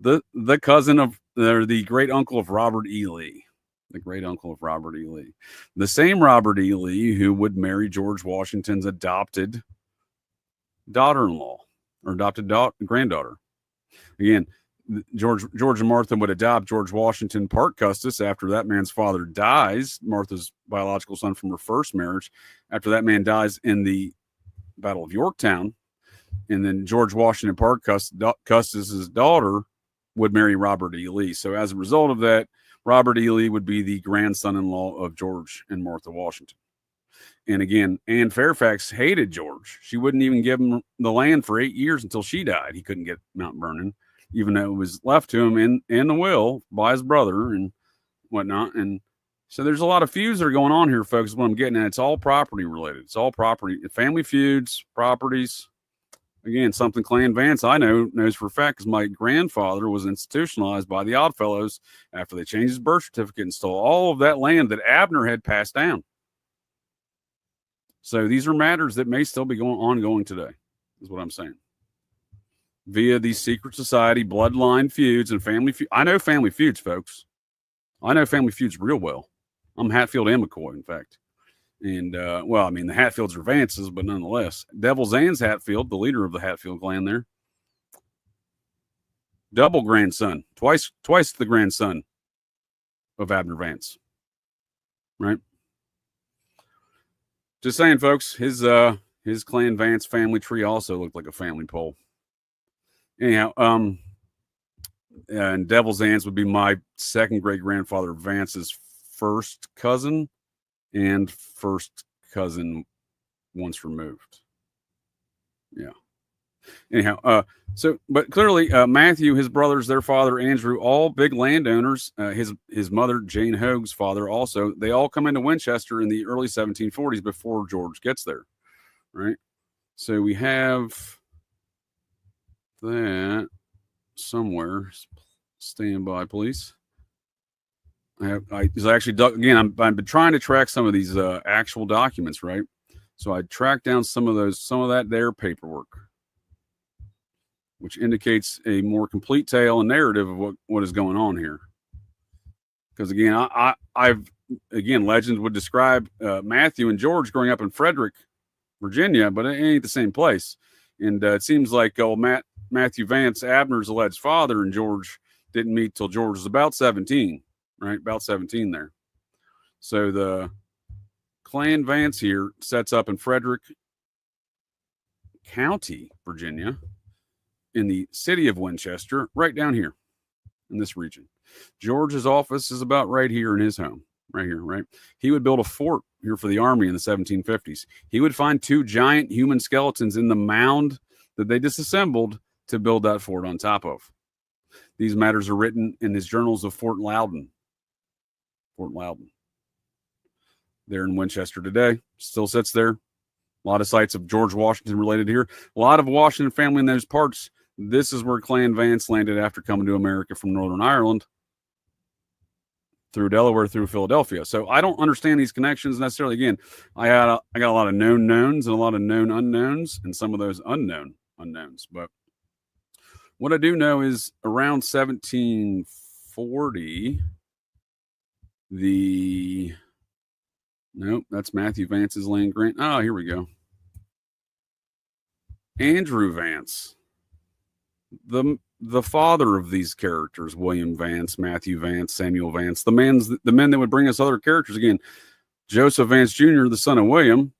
the cousin of the great uncle of Robert E. Lee, the same Robert E. Lee who would marry George Washington's adopted daughter-in-law or adopted granddaughter. Again, George and Martha would adopt George Washington part custos after that man's father dies, Martha's biological son from her first marriage, after that man dies in the Battle of Yorktown. And then George Washington part custos' daughter would marry Robert E. Lee. So as a result of that, Robert E. Lee would be the grandson-in-law of George and Martha Washington. And again, Anne Fairfax hated George. She wouldn't even give him the land for 8 years until she died. He couldn't get Mount Vernon, even though it was left to him in the will by his brother and whatnot. And so there's a lot of feuds that are going on here, folks, is what I'm getting at. It's all property related. It's all property, family feuds, properties. Again, something Clan Vance I knows for a fact because my grandfather was institutionalized by the Oddfellows after they changed his birth certificate and stole all of that land that Abner had passed down. So these are matters that may still be ongoing today, is what I'm saying. Via these secret society, bloodline feuds, and family feuds. I know family feuds, folks. I know family feuds real well. I'm Hatfield and McCoy, in fact. And, well, I mean, the Hatfields are Vances, but nonetheless. Devil Zan's Hatfield, the leader of the Hatfield clan there. Double grandson. Twice the grandson of Abner Vance. Right? Just saying, folks, his Clan Vance family tree also looked like a family pole. Anyhow, and Devil Zan's would be my second great-grandfather Vance's first cousin and first cousin once removed. Yeah. Anyhow, but clearly Matthew, his brothers, their father Andrew, all big landowners. His mother Jane Hoag's father also. They all come into Winchester in the early 1740s before George gets there, right? So we have that somewhere. Stand by, please. I actually dug again. I've been trying to track some of these actual documents, right? So I tracked down some of that their paperwork, which indicates a more complete tale and narrative of what is going on here. Because again, legends would describe Matthew and George growing up in Frederick, Virginia, but it ain't the same place. And it seems like Matthew Vance, Abner's alleged father, and George didn't meet till George was about 17. Right, about 17 there. So the Clan Vance here sets up in Frederick County, Virginia, in the city of Winchester, right down here in this region. George's office is about right here in his home, right here, right? He would build a fort here for the army in the 1750s. He would find 2 giant human skeletons in the mound that they disassembled to build that fort on top of. These matters are written in his journals of Fort Loudon. Fort Loudon. There in Winchester today. Still sits there. A lot of sites of George Washington related here. A lot of Washington family in those parts. This is where Clan Vance landed after coming to America from Northern Ireland through Delaware, through Philadelphia. So I don't understand these connections necessarily. Again, I got a lot of known knowns and a lot of known unknowns and some of those unknown unknowns. But what I do know is around 1740... Nope, that's Matthew Vance's land grant. Oh, here we go. Andrew Vance, the father of these characters, William Vance, Matthew Vance, Samuel Vance, the men that would bring us other characters. Again, Joseph Vance Jr., the son of William,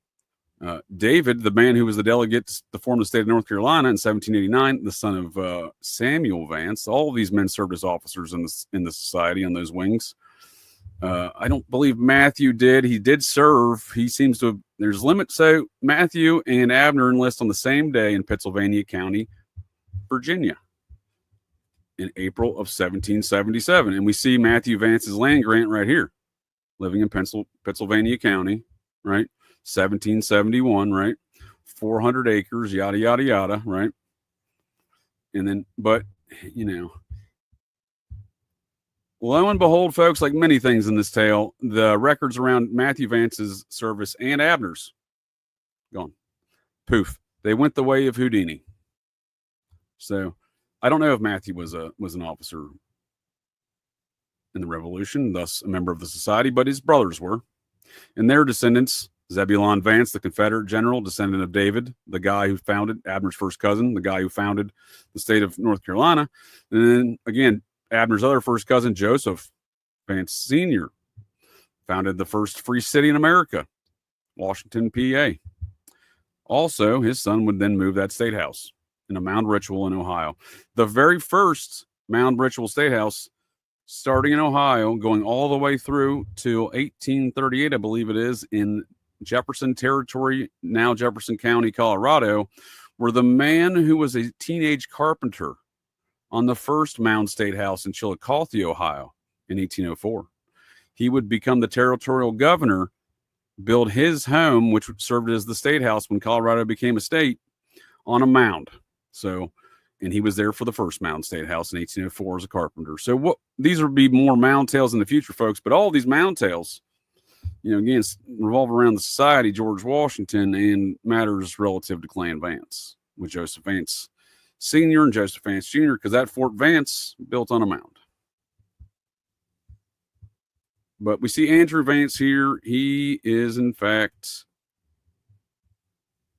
David, the man who was the delegate to form the state of North Carolina in 1789, the son of Samuel Vance. All of these men served as officers in the society on those wings. I don't believe Matthew did. He did serve. He seems to have, there's limits. So Matthew and Abner enlist on the same day in Pittsylvania County, Virginia, in April of 1777. And we see Matthew Vance's land grant right here, living in Pittsylvania County, right? 1771, right? 400 acres, yada, yada, yada, right? And then, but, lo and behold, folks, like many things in this tale, the records around Matthew Vance's service and Abner's gone. Poof. They went the way of Houdini. So I don't know if Matthew was an officer in the Revolution, thus a member of the society, but his brothers were. And their descendants, Zebulon Vance, the Confederate general, descendant of David, the guy who founded, Abner's first cousin, the guy who founded the state of North Carolina. And then, again, Abner's other first cousin, Joseph Vance Sr., founded the first free city in America, Washington, PA. Also, his son would then move that state house in a mound ritual in Ohio. The very first mound ritual state house, starting in Ohio, going all the way through to 1838, I believe it is, in Jefferson Territory, now Jefferson County, Colorado, where the man who was a teenage carpenter on the first mound state house in Chillicothe, Ohio, in 1804. He would become the territorial governor, build his home, which served as the state house when Colorado became a state, on a mound. So, and he was there for the first Mound State House in 1804 as a carpenter. So what these would be more mound tales in the future, folks. But all these mound tales, again, revolve around the society, George Washington, and matters relative to Clan Vance with Joseph Vance Sr. and Joseph Vance Jr., because that Fort Vance built on a mound. But we see Andrew Vance here. He is, in fact,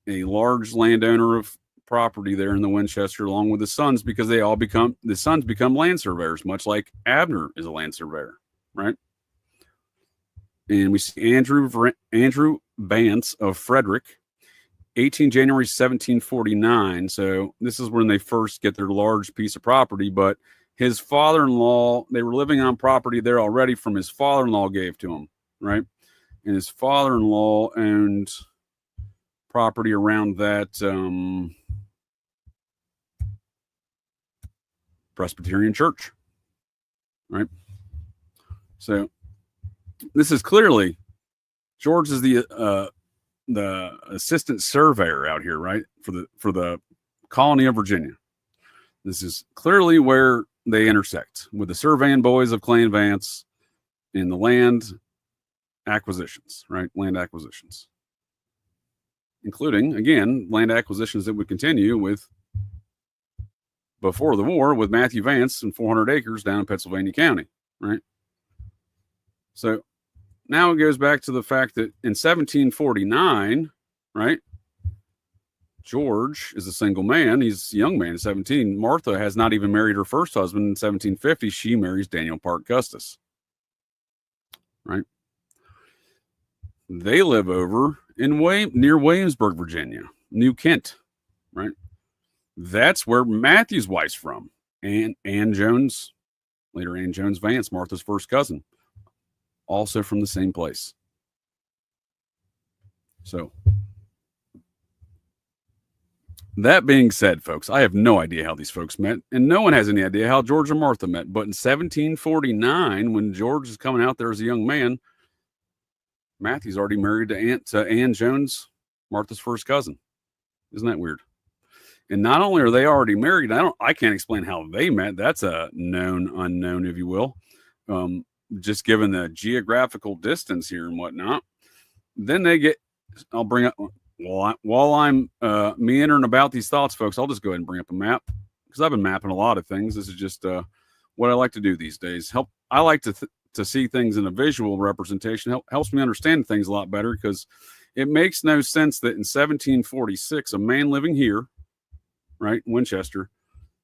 a large landowner of property there in the Winchester, along with his sons, because the sons become land surveyors, much like Abner is a land surveyor, right? And we see Andrew Vance of Frederick, 18 January 1749. So this is when they first get their large piece of property, but his father-in-law, they were living on property there already from his father-in-law gave to him, right? And his father-in-law owned property around that Presbyterian church, right? So this is clearly George is the assistant surveyor out here, right? For the colony of Virginia. This is clearly where they intersect with the surveying boys of Clan Vance in the land acquisitions, right? Land acquisitions, including, again, land acquisitions that would continue with before the war with Matthew Vance and 400 acres down in Pennsylvania County, right? So now it goes back to the fact that in 1749, right, George is a single man. He's a young man, 17. Martha has not even married her first husband. In 1750, she marries Daniel Parke Custis, right? They live over in near Williamsburg, Virginia, New Kent, right? That's where Matthew's wife's from. And Ann Jones, later Ann Jones Vance, Martha's first cousin, also from the same place. So that being said, folks, I have no idea how these folks met, and no one has any idea how George and Martha met. But in 1749, when George is coming out there as a young man, Matthew's already married to Ann Jones, Martha's first cousin. Isn't that weird? And not only are they already married, I can't explain how they met. That's a known unknown, if you will. Just given the geographical distance here and whatnot. Then I'll bring up, while I'm meandering about these thoughts, folks, I'll just go ahead and bring up a map, because I've been mapping a lot of things. This is just what I like to do these days. I like to see things in a visual representation. Helps me understand things a lot better, because it makes no sense that in 1746, a man living here, right, Winchester,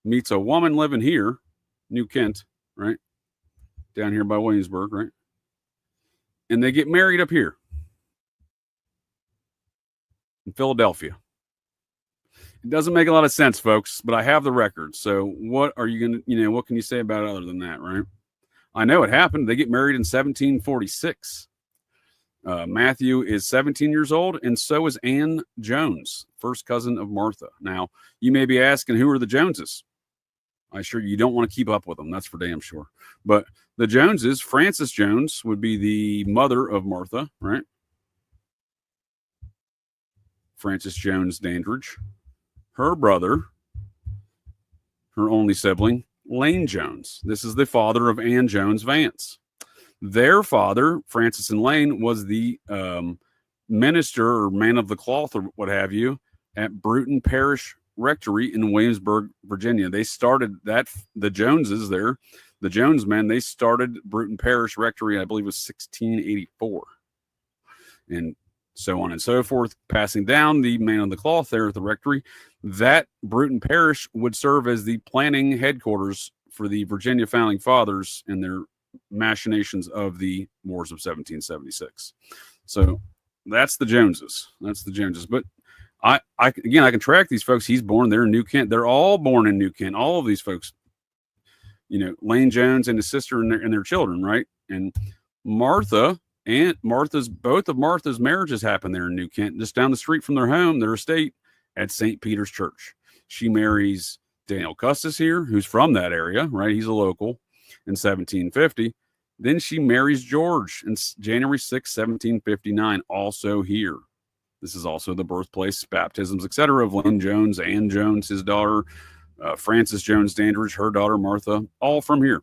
meets a woman living here, New Kent, right, down here by Williamsburg, right, and they get married up here in Philadelphia. It doesn't make a lot of sense, folks, but I have the record. So what are you going to, what can you say about it other than that, right? I know it happened. They get married in 1746. Matthew is 17 years old, and so is Ann Jones, first cousin of Martha. Now, you may be asking, who are the Joneses? I'm sure you don't want to keep up with them. That's for damn sure. But the Joneses, Frances Jones would be the mother of Martha, right? Frances Jones Dandridge. Her brother, her only sibling, Lane Jones. This is the father of Ann Jones Vance. Their father, Francis and Lane, was the minister or man of the cloth or what have you at Bruton Parish Rectory in Williamsburg, Virginia. They started the Joneses there, the Jones men, they started Bruton Parish Rectory, I believe it was 1684. And so on and so forth, passing down the man of the cloth there at the rectory. That Bruton Parish would serve as the planning headquarters for the Virginia founding fathers and their machinations of the wars of 1776. So that's the Joneses. But I can track these folks. He's born there in New Kent. They're all born in New Kent. All of these folks, Lane Jones and his sister and their children, right? And both of Martha's marriages happened there in New Kent, just down the street from their home, their estate at St. Peter's Church. She marries Daniel Custis here, who's from that area, right? He's a local, in 1750. Then she marries George in January 6, 1759, also here. This is also the birthplace, baptisms, etc. of Lynn Jones, Ann Jones, his daughter, Frances Jones Dandridge, her daughter Martha, all from here,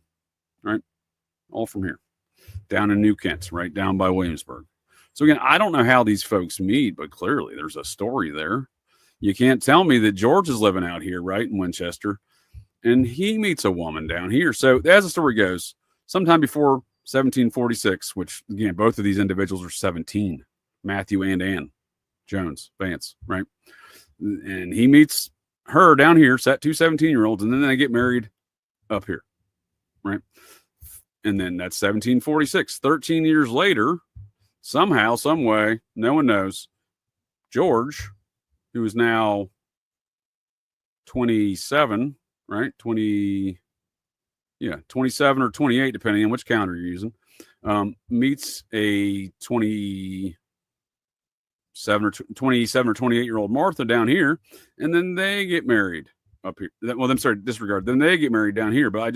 right? All from here, down in New Kent, right down by Williamsburg. So again, I don't know how these folks meet, but clearly there's a story there. You can't tell me that George is living out here, right, in Winchester, and he meets a woman down here. So as the story goes, sometime before 1746, which again, both of these individuals are 17, Matthew and Ann Jones Vance, right? And he meets her down here, set 2 17-year-olds, and then they get married up here, right? And then that's 1746. 13 years later, somehow, some way, no one knows, George, who is now 27, right? 27 or 28, depending on which calendar you're using, meets a 27 or 28-year-old Martha down here, and then they get married up here. Well, I'm sorry, disregard. Then they get married down here. But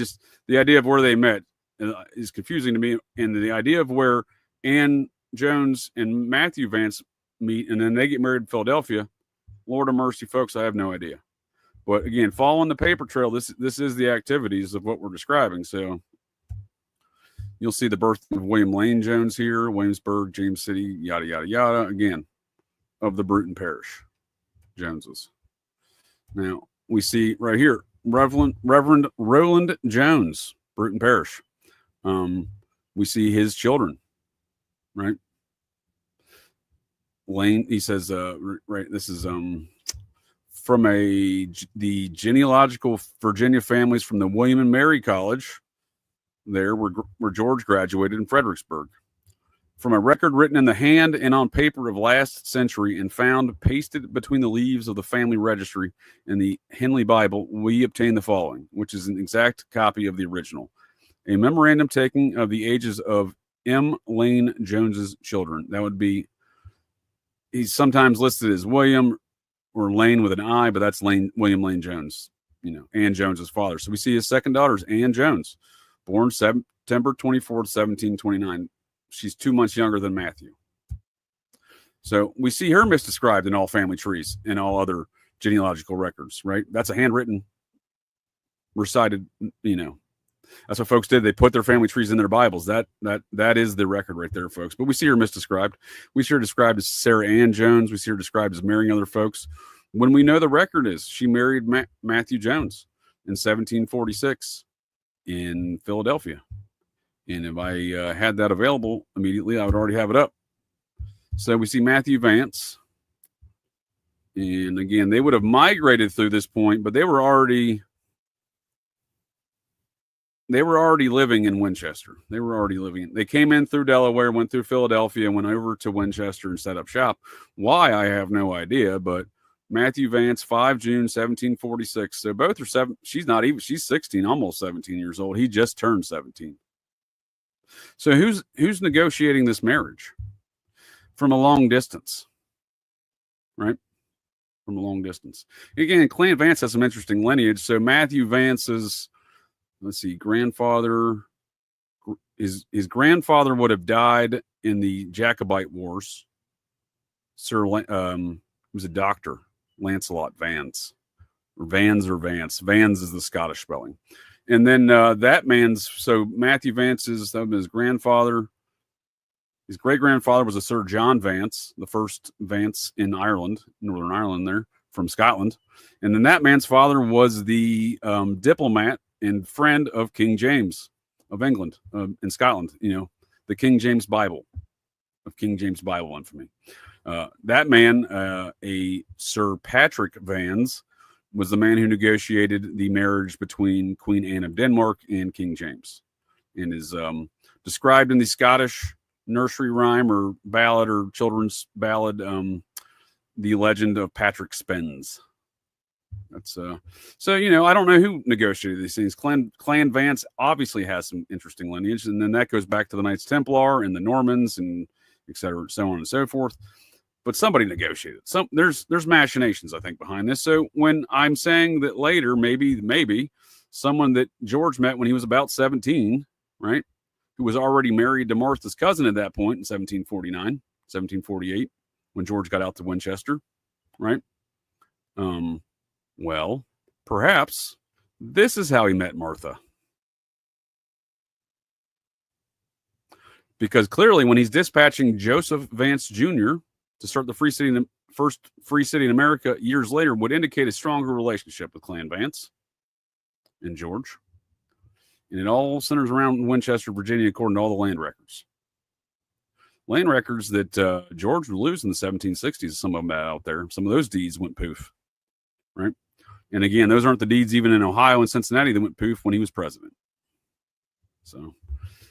the idea of where they met is confusing to me, and the idea of where Ann Jones and Matthew Vance meet, and then they get married in Philadelphia. Lord of mercy, folks, I have no idea. But again, following the paper trail, this is the activities of what we're describing. So you'll see the birth of William Lane Jones here, Williamsburg, James City, yada, yada, yada. Again, of the Bruton Parish Joneses. Now, we see right here, Reverend Roland Jones, Bruton Parish. We see his children, right? Lane, he says, right, this is from the genealogical Virginia families from the William and Mary College, there where George graduated in Fredericksburg. From a record written in the hand and on paper of last century and found pasted between the leaves of the family registry in the Henley Bible, we obtain the following, which is an exact copy of the original. A memorandum taking of the ages of M. Lane Jones's children. That would be, he's sometimes listed as William or Lane with an I, but that's William Lane Jones, Ann Jones's father. So we see his second daughter is Ann Jones, born September 24th, 1729. She's 2 months younger than Matthew. So we see her misdescribed in all family trees and all other genealogical records, right? That's a handwritten, recited, That's what folks did. They put their family trees in their Bibles. That is the record right there, folks. But we see her misdescribed. We see her described as Sarah Ann Jones. We see her described as marrying other folks. When we know the record is she married Matthew Jones in 1746 in Philadelphia. And if I had that available immediately, I would already have it up. So we see Matthew Vance. And again, they would have migrated through this point, but they were already living in Winchester. They came in through Delaware, went through Philadelphia, went over to Winchester and set up shop. Why, I have no idea, but Matthew Vance, 5 June, 1746. So both are 7. She's 16, almost 17 years old. He just turned 17. So who's negotiating this marriage? From a long distance, right? From a long distance. Again, Clan Vance has some interesting lineage. So Matthew Vance's, let's see, grandfather, his grandfather would have died in the Jacobite Wars. He was a doctor, Lancelot Vance, or Vance. Vans is the Scottish spelling. And then so Matthew Vance's, his grandfather, his great-grandfather was a Sir John Vance, the first Vance in Ireland, Northern Ireland there, from Scotland. And then that man's father was the diplomat and friend of King James of England, in Scotland, the King James Bible, of King James Bible infamy. That man, a Sir Patrick Vans, was the man who negotiated the marriage between Queen Anne of Denmark and King James, and is described in the Scottish nursery rhyme or ballad or children's ballad, The Legend of Patrick Spens. That's so I don't know who negotiated these things. Clan Vance obviously has some interesting lineage, and then that goes back to the Knights Templar and the Normans and et cetera, so on and so forth. But somebody negotiated. There's machinations, I think, behind this. So when I'm saying that later, maybe someone that George met when he was about 17, right, who was already married to Martha's cousin at that point in 1748, when George got out to Winchester, right? Well, perhaps this is how he met Martha. Because clearly when he's dispatching Joseph Vance Jr. to start the first free city in America years later would indicate a stronger relationship with Clan Vance and George. And it all centers around Winchester, Virginia, according to all the land records. Land records that George would lose in the 1760s, some of them out there. Some of those deeds went poof, right? And again, those aren't the deeds even in Ohio and Cincinnati that went poof when he was president. So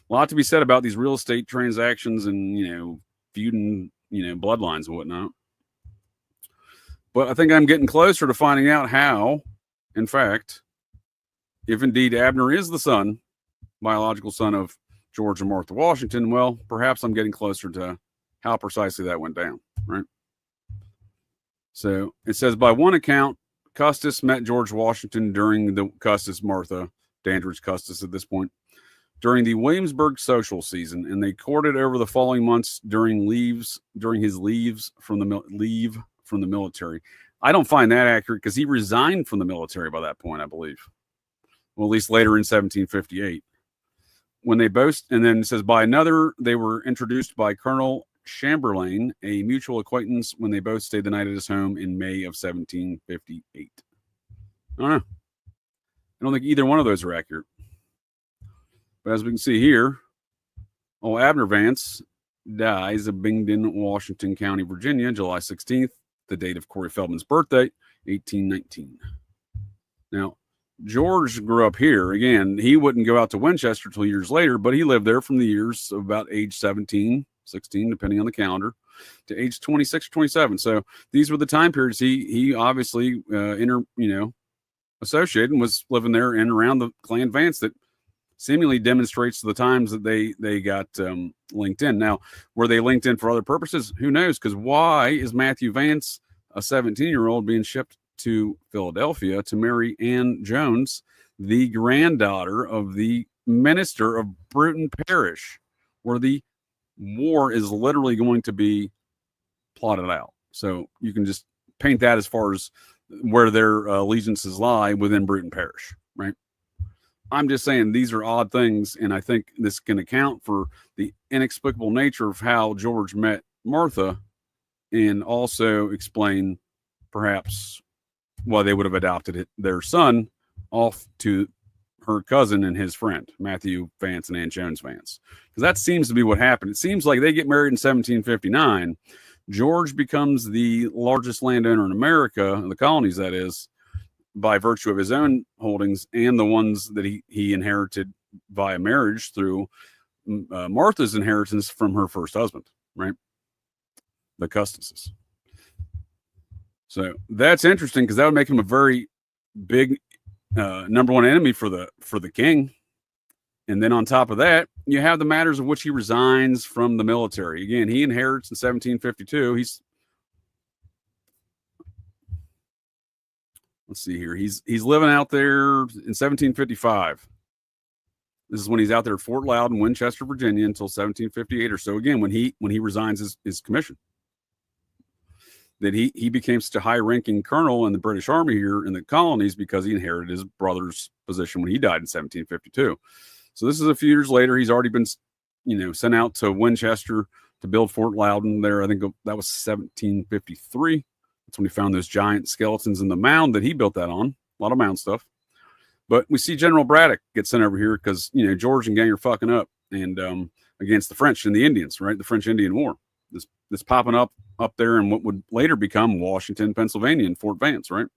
a lot to be said about these real estate transactions and, feuding, bloodlines and whatnot. But I think I'm getting closer to finding out how, in fact, if indeed Abner is the biological son of George and Martha Washington, well, perhaps I'm getting closer to how precisely that went down, right? So it says, by one account, Custis met George Washington during the Custis-Martha, Dandridge Custis at this point, during the Williamsburg social season, and they courted over the following months during his leave from the military. I don't find that accurate because he resigned from the military by that point, I believe. Well, at least later in 1758. When they both, and then it says, by another, they were introduced by Colonel Chamberlain, a mutual acquaintance, when they both stayed the night at his home in May of 1758. I don't know. I don't think either one of those are accurate. But as we can see here, Abner Vance dies of Binghamton, Washington County, Virginia, July 16th, the date of Corey Feldman's birthday, 1819. Now, George grew up here. Again, he wouldn't go out to Winchester till years later, but he lived there from the years of about age 17, 16, depending on the calendar, to age 26 or 27. So these were the time periods he obviously associated and was living there and around the Clan Vance that seemingly demonstrates the times that they got linked in. Now, were they linked in for other purposes? Who knows? Because why is Matthew Vance, a 17-year-old, being shipped to Philadelphia to marry Anne Jones, the granddaughter of the minister of Bruton Parish, where the war is literally going to be plotted out? So you can just paint that as far as where their allegiances lie within Bruton Parish, right? I'm just saying these are odd things, and I think this can account for the inexplicable nature of how George met Martha, and also explain perhaps why they would have adopted their son off to her cousin and his friend, Matthew Vance and Ann Jones Vance. Because that seems to be what happened. It seems like they get married in 1759. George becomes the largest landowner in America, in the colonies that is, by virtue of his own holdings and the ones that he inherited via marriage through Martha's inheritance from her first husband, right? The Custises. So that's interesting because that would make him a very big number one enemy for the king. And then on top of that, you have the matters of which he resigns from the military. Again, he inherits in 1752. Let's see here. He's living out there in 1755. This is when he's out there at Fort Loudon, Winchester, Virginia, until 1758 or so. Again, when he resigns his commission, that he became such a high-ranking colonel in the British Army here in the colonies because he inherited his brother's position when he died in 1752. So this is a few years later. He's already been, sent out to Winchester to build Fort Loudon there. I think that was 1753. That's when he found those giant skeletons in the mound that he built that on. A lot of mound stuff. But we see General Braddock get sent over here because, George and gang are fucking up and against the French and the Indians, right? The French-Indian War. This popping up there in what would later become Washington, Pennsylvania, and Fort Vance, right?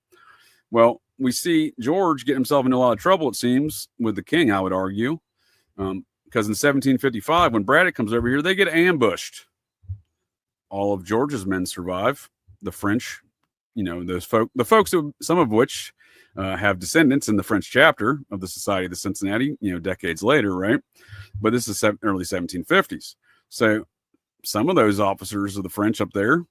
Well, we see George get himself into a lot of trouble, it seems, with the king, I would argue. Because in 1755, when Braddock comes over here, they get ambushed. All of George's men survive. The French, the folks, some of which have descendants in the French chapter of the Society of the Cincinnati, decades later, right? But this is early 1750s. So some of those officers of the French up there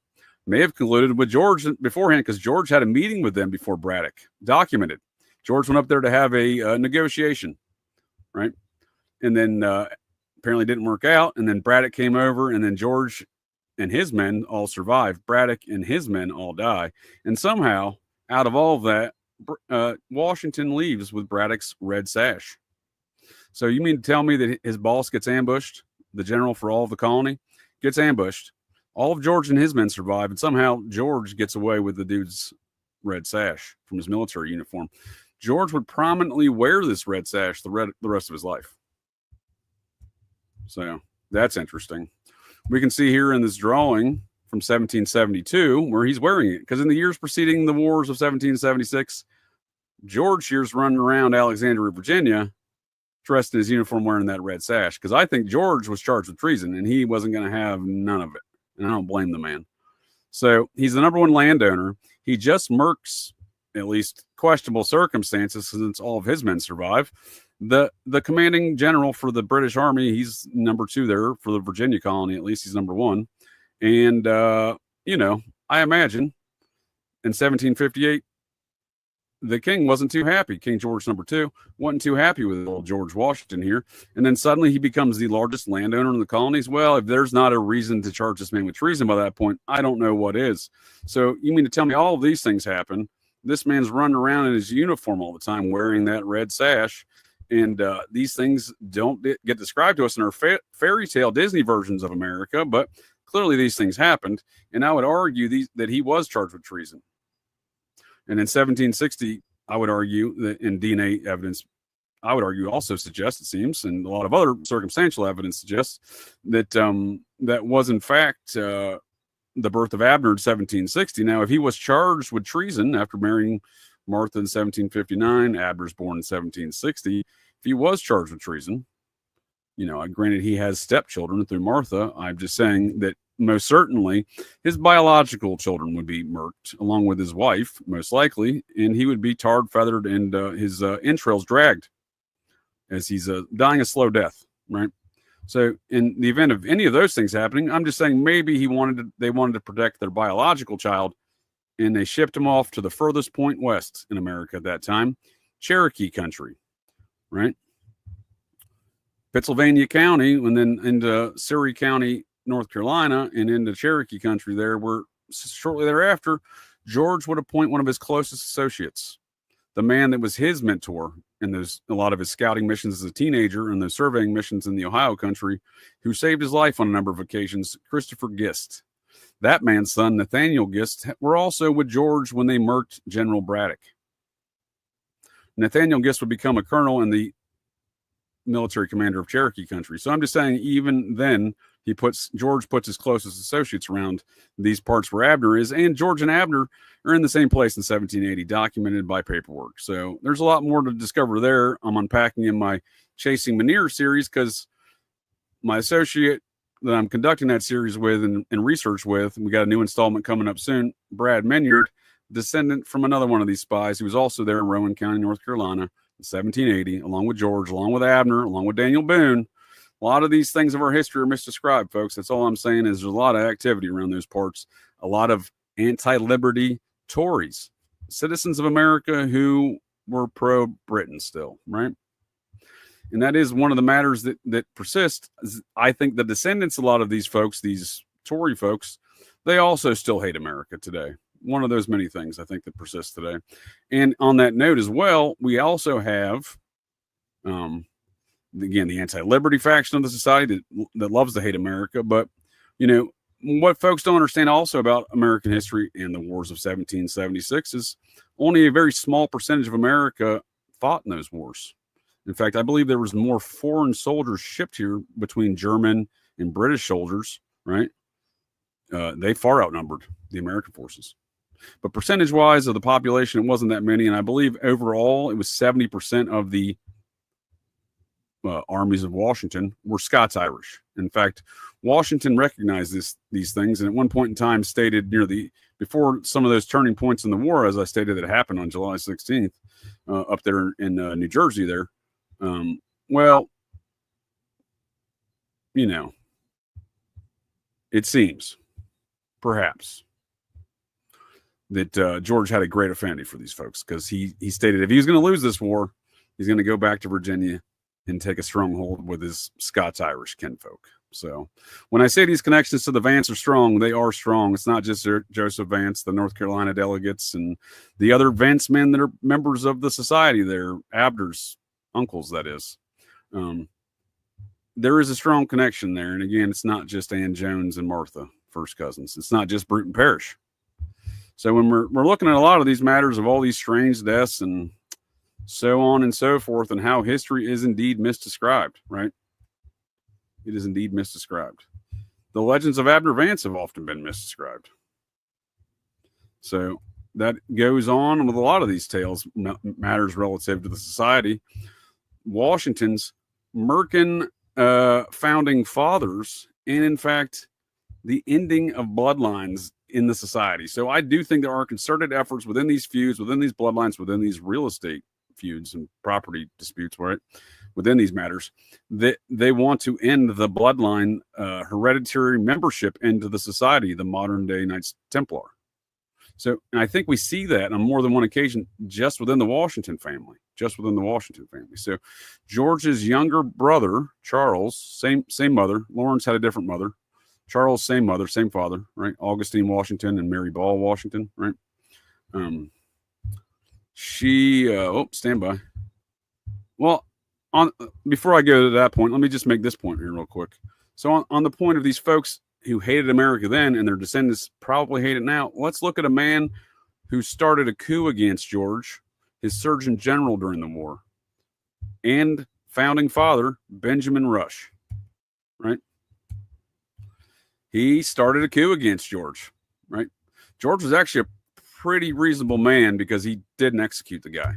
may have colluded with George beforehand because George had a meeting with them before Braddock, documented. George went up there to have a negotiation, right? And then apparently didn't work out. And then Braddock came over, and then George and his men all survive. Braddock and his men all die. And somehow, out of all of that, Washington leaves with Braddock's red sash. So you mean to tell me that his boss gets ambushed, the general for all of the colony, gets ambushed, all of George and his men survive, and somehow George gets away with the dude's red sash from his military uniform. George would prominently wear this red sash the rest of his life. So that's interesting. We can see here in this drawing from 1772 where he's wearing it, because in the years preceding the wars of 1776, George here's running around Alexandria, Virginia, dressed in his uniform wearing that red sash, because I think George was charged with treason and he wasn't going to have none of it. And I don't blame the man. So he's the number one landowner. He just murks, at least questionable circumstances, since all of his men survive. The commanding general for the British Army, he's number 2 there for the Virginia colony. At least he's number 1. And, I imagine in 1758, the king wasn't too happy. King George II wasn't too happy with old George Washington here. And then suddenly he becomes the largest landowner in the colonies. Well, if there's not a reason to charge this man with treason by that point, I don't know what is. So you mean to tell me all of these things happen? This man's running around in his uniform all the time, wearing that red sash. And these things don't get described to us in our fairy tale Disney versions of America, but clearly these things happened. And I would argue that he was charged with treason. And in 1760, I would argue that in DNA evidence, I would argue also suggests, it seems, and a lot of other circumstantial evidence suggests that that was in fact the birth of Abner in 1760. Now, if he was charged with treason after marrying Martha in 1759, Abner's born in 1760. If he was charged with treason, granted he has stepchildren through Martha, I'm just saying that most certainly his biological children would be murked along with his wife, most likely, and he would be tarred, feathered, and his entrails dragged as he's dying a slow death, right? So in the event of any of those things happening, I'm just saying maybe they wanted to protect their biological child, and they shipped him off to the furthest point west in America at that time, Cherokee country, right? Pennsylvania County, and then into Surrey County, North Carolina, and into Cherokee country there, where shortly thereafter, George would appoint one of his closest associates, the man that was his mentor in a lot of his scouting missions as a teenager and those surveying missions in the Ohio country, who saved his life on a number of occasions, Christopher Gist. That man's son, Nathaniel Gist, were also with George when they murked General Braddock. Nathaniel Gist would become a colonel and the military commander of Cherokee country. So I'm just saying, even then, George puts his closest associates around these parts where Abner is, and George and Abner are in the same place in 1780, documented by paperwork. So there's a lot more to discover there. I'm unpacking in my Chasing Manure series, because my associate that I'm conducting that series with and research with, and we got a new installment coming up soon, Brad Menyard, descendant from another one of these spies who was also there in Rowan County, North Carolina in 1780, along with George, along with Abner, along with Daniel Boone. A lot of these things of our history are misdescribed, folks. That's all I'm saying, is there's a lot of activity around those parts, a lot of anti-liberty Tories, citizens of America who were pro-Britain still, right? And that is one of the matters that persist. I think the descendants, a lot of these folks, these Tory folks, they also still hate America today. One of those many things I think that persists today. And on that note as well, we also have, again, the anti-liberty faction of the society that loves to hate America. But, what folks don't understand also about American history and the wars of 1776 is only a very small percentage of America fought in those wars. In fact, I believe there was more foreign soldiers shipped here between German and British soldiers, right? They far outnumbered the American forces. But percentage-wise of the population, it wasn't that many. And I believe overall it was 70% of the armies of Washington were Scots-Irish. In fact, Washington recognized these things, and at one point in time stated before some of those turning points in the war, as I stated, that happened on July 16th, up there in New Jersey there. It seems, perhaps, that George had a great affinity for these folks, because he stated if he was going to lose this war, he's going to go back to Virginia and take a stronghold with his Scots-Irish kinfolk. So when I say these connections to the Vance are strong, they are strong. It's not just Joseph Vance, the North Carolina delegates, and the other Vance men that are members of the society there, Abner's uncles, that is. There is a strong connection there. And again, it's not just Ann Jones and Martha, first cousins. It's not just Bruton Parish. So when we're looking at a lot of these matters of all these strange deaths and so on and so forth, and how history is indeed misdescribed, right? It is indeed misdescribed. The legends of Abner Vance have often been misdescribed. So that goes on with a lot of these tales, matters relative to the society. Washington's Merkin founding fathers, and in fact, the ending of bloodlines in the society. So I do think there are concerted efforts within these feuds, within these bloodlines, within these real estate feuds and property disputes, right? Within these matters, that they want to end the bloodline hereditary membership into the society, the modern day Knights Templar. So and I think we see that on more than one occasion just within the Washington family, So George's younger brother, Charles, same mother. Lawrence had a different mother. Charles, same mother, same father, right? Augustine Washington and Mary Ball Washington, right? Stand by. Well, before I go to that point, let me just make this point here real quick. So on the point of these folks who hated America then and their descendants probably hate it now, let's look at a man who started a coup against George, his Surgeon General during the war, and founding father, Benjamin Rush, right? He started a coup against George, right? George was actually a pretty reasonable man because he didn't execute the guy.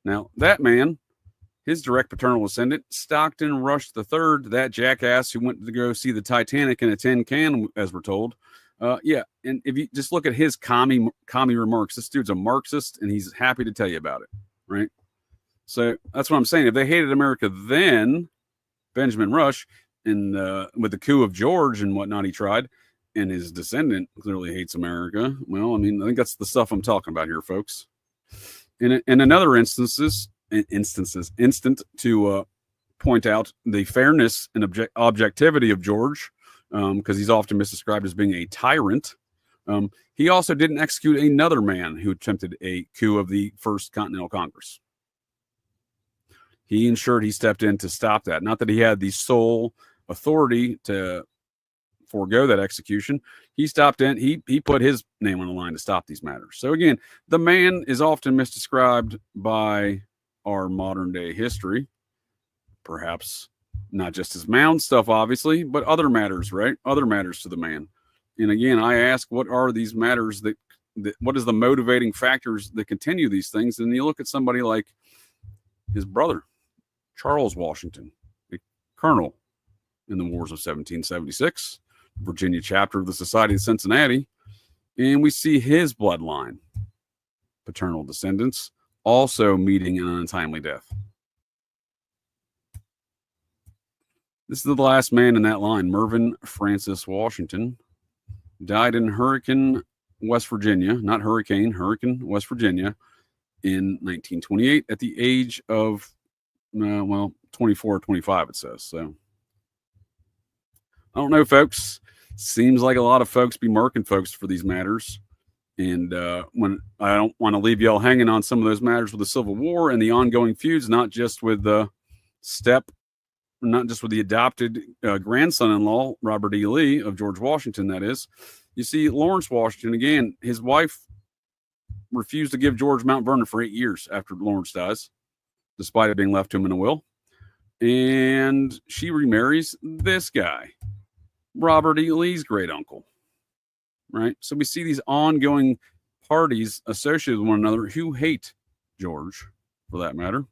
Now, that man, his direct paternal descendant, Stockton Rush III, that jackass who went to go see the Titanic in a tin can, as we're told. And if you just look at his commie remarks, this dude's a Marxist, and he's happy to tell you about it, right? So that's what I'm saying. If they hated America then, Benjamin Rush, and with the coup of George and whatnot he tried, and his descendant clearly hates America. Well, I mean, I think that's the stuff I'm talking about here, folks. In another instant to point out the fairness and objectivity of George, because he's often misdescribed as being a tyrant. He also didn't execute another man who attempted a coup of the First Continental Congress. He ensured he stepped in to stop that. Not that he had the sole authority to forego that execution. He stopped in. He put his name on the line to stop these matters. So again, the man is often misdescribed by our modern day history, perhaps not just his mound stuff, obviously, but other matters, right? Other matters to the man. And again, I ask, what are these matters that what is the motivating factors that continue these things? And you look at somebody like his brother, Charles Washington, a colonel in the wars of 1776, Virginia chapter of the Society of Cincinnati, and we see his bloodline, paternal descendants, also meeting an untimely death. This is the last man in that line, Mervyn Francis Washington, died in Hurricane, West Virginia, not Hurricane, West Virginia, in 1928 at the age of, 24 or 25, it says. So, I don't know, folks. Seems like a lot of folks be murking folks for these matters. And when I don't want to leave y'all hanging on some of those matters with the Civil War and the ongoing feuds, not just with the not just with the adopted grandson-in-law, Robert E. Lee of George Washington, that is. You see, Lawrence Washington, again, his wife refused to give George Mount Vernon for 8 years after Lawrence dies, despite it being left to him in a will. And she remarries this guy, Robert E. Lee's great uncle, right? So we see these ongoing parties associated with one another who hate George, for that matter.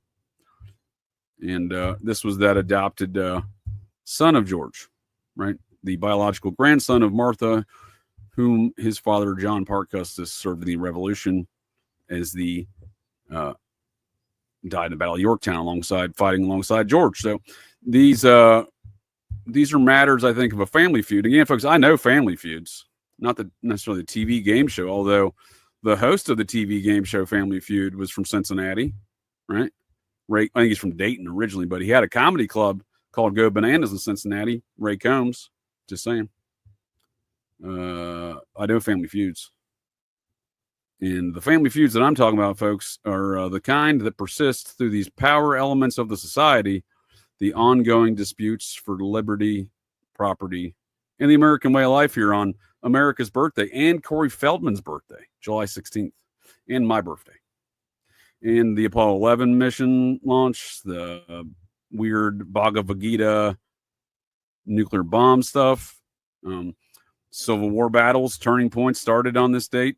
And this was that adopted son of George, right? The biological grandson of Martha, whom his father, John Parke Custis, served in the Revolution as the died in the Battle of Yorktown fighting alongside George. So these are matters, I think, of a family feud. Again, folks, I know family feuds, not necessarily the TV game show, although the host of the TV game show Family Feud was from Cincinnati, right? I think he's from Dayton originally, but he had a comedy club called Go Bananas in Cincinnati. Ray Combs, just saying. I know Family Feuds. And the family feuds that I'm talking about, folks, are the kind that persist through these power elements of the society, the ongoing disputes for liberty, property, and the American way of life here on America's birthday and Corey Feldman's birthday, July 16th, and my birthday. And the Apollo 11 mission launch, the weird Bhagavad Gita nuclear bomb stuff, Civil War battles, turning points started on this date.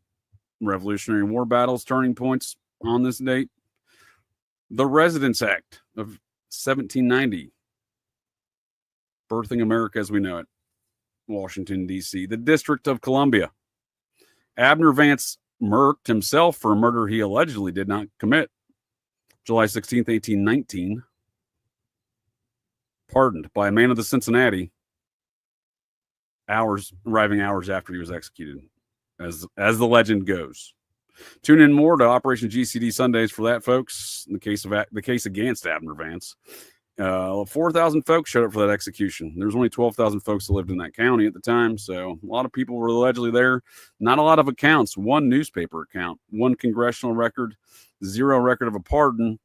Revolutionary War battles, turning points on this date. The Residence Act of 1790, birthing America as we know it. Washington, D.C. The District of Columbia. Abner Vance murked himself for a murder he allegedly did not commit. July 16th, 1819. Pardoned by a man of the Cincinnati. Arriving hours after he was executed. As the legend goes. Tune in more to Operation GCD Sundays for that, folks. In the case against Abner Vance, 4,000 folks showed up for that execution. There was only 12,000 folks that lived in that county at the time, so a lot of people were allegedly there. Not a lot of accounts. One newspaper account, one congressional record, zero record of a pardon.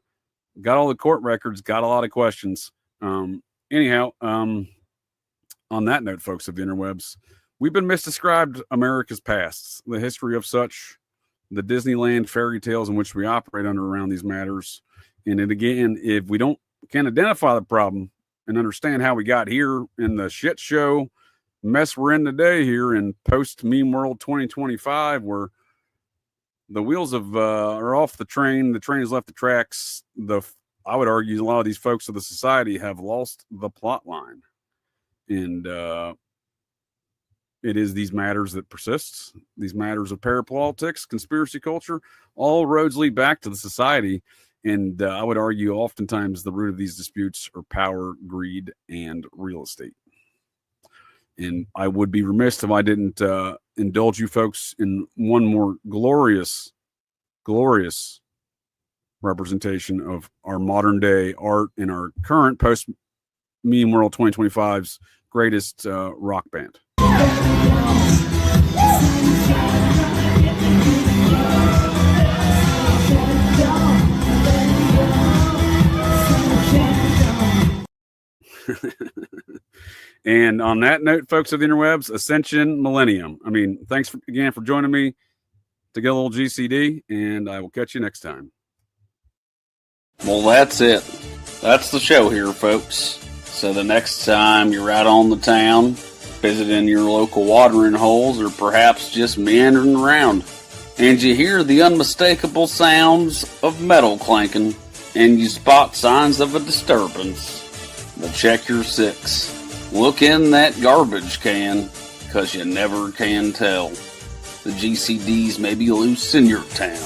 Got all the court records. Got a lot of questions. Anyhow, on that note, folks of the interwebs. We've been misdescribed America's past, the history of such, the Disneyland fairy tales in which we operate under around these matters. And again, if we can't identify the problem and understand how we got here in the shit show mess we're in today here in post-meme world 2025, where the wheels are off the train has left the tracks. I would argue a lot of these folks of the society have lost the plot line. And it is these matters that persist, these matters of parapolitics, conspiracy culture, all roads lead back to the society. And I would argue oftentimes the root of these disputes are power, greed, and real estate. And I would be remiss if I didn't indulge you folks in one more glorious, glorious representation of our modern day art in our current post-meme world 2025's greatest rock band. And on that note, folks of the interwebs, Ascension Millennium. I mean, thanks again for joining me to get a little GCD, and I will catch you next time. Well, that's it. That's the show here, folks. So the next time you're out on the town, visiting your local watering holes, or perhaps just meandering around, and you hear the unmistakable sounds of metal clanking, and you spot signs of a disturbance, well, check your six. Look in that garbage can, 'cause you never can tell. The GCDs may be loose in your town.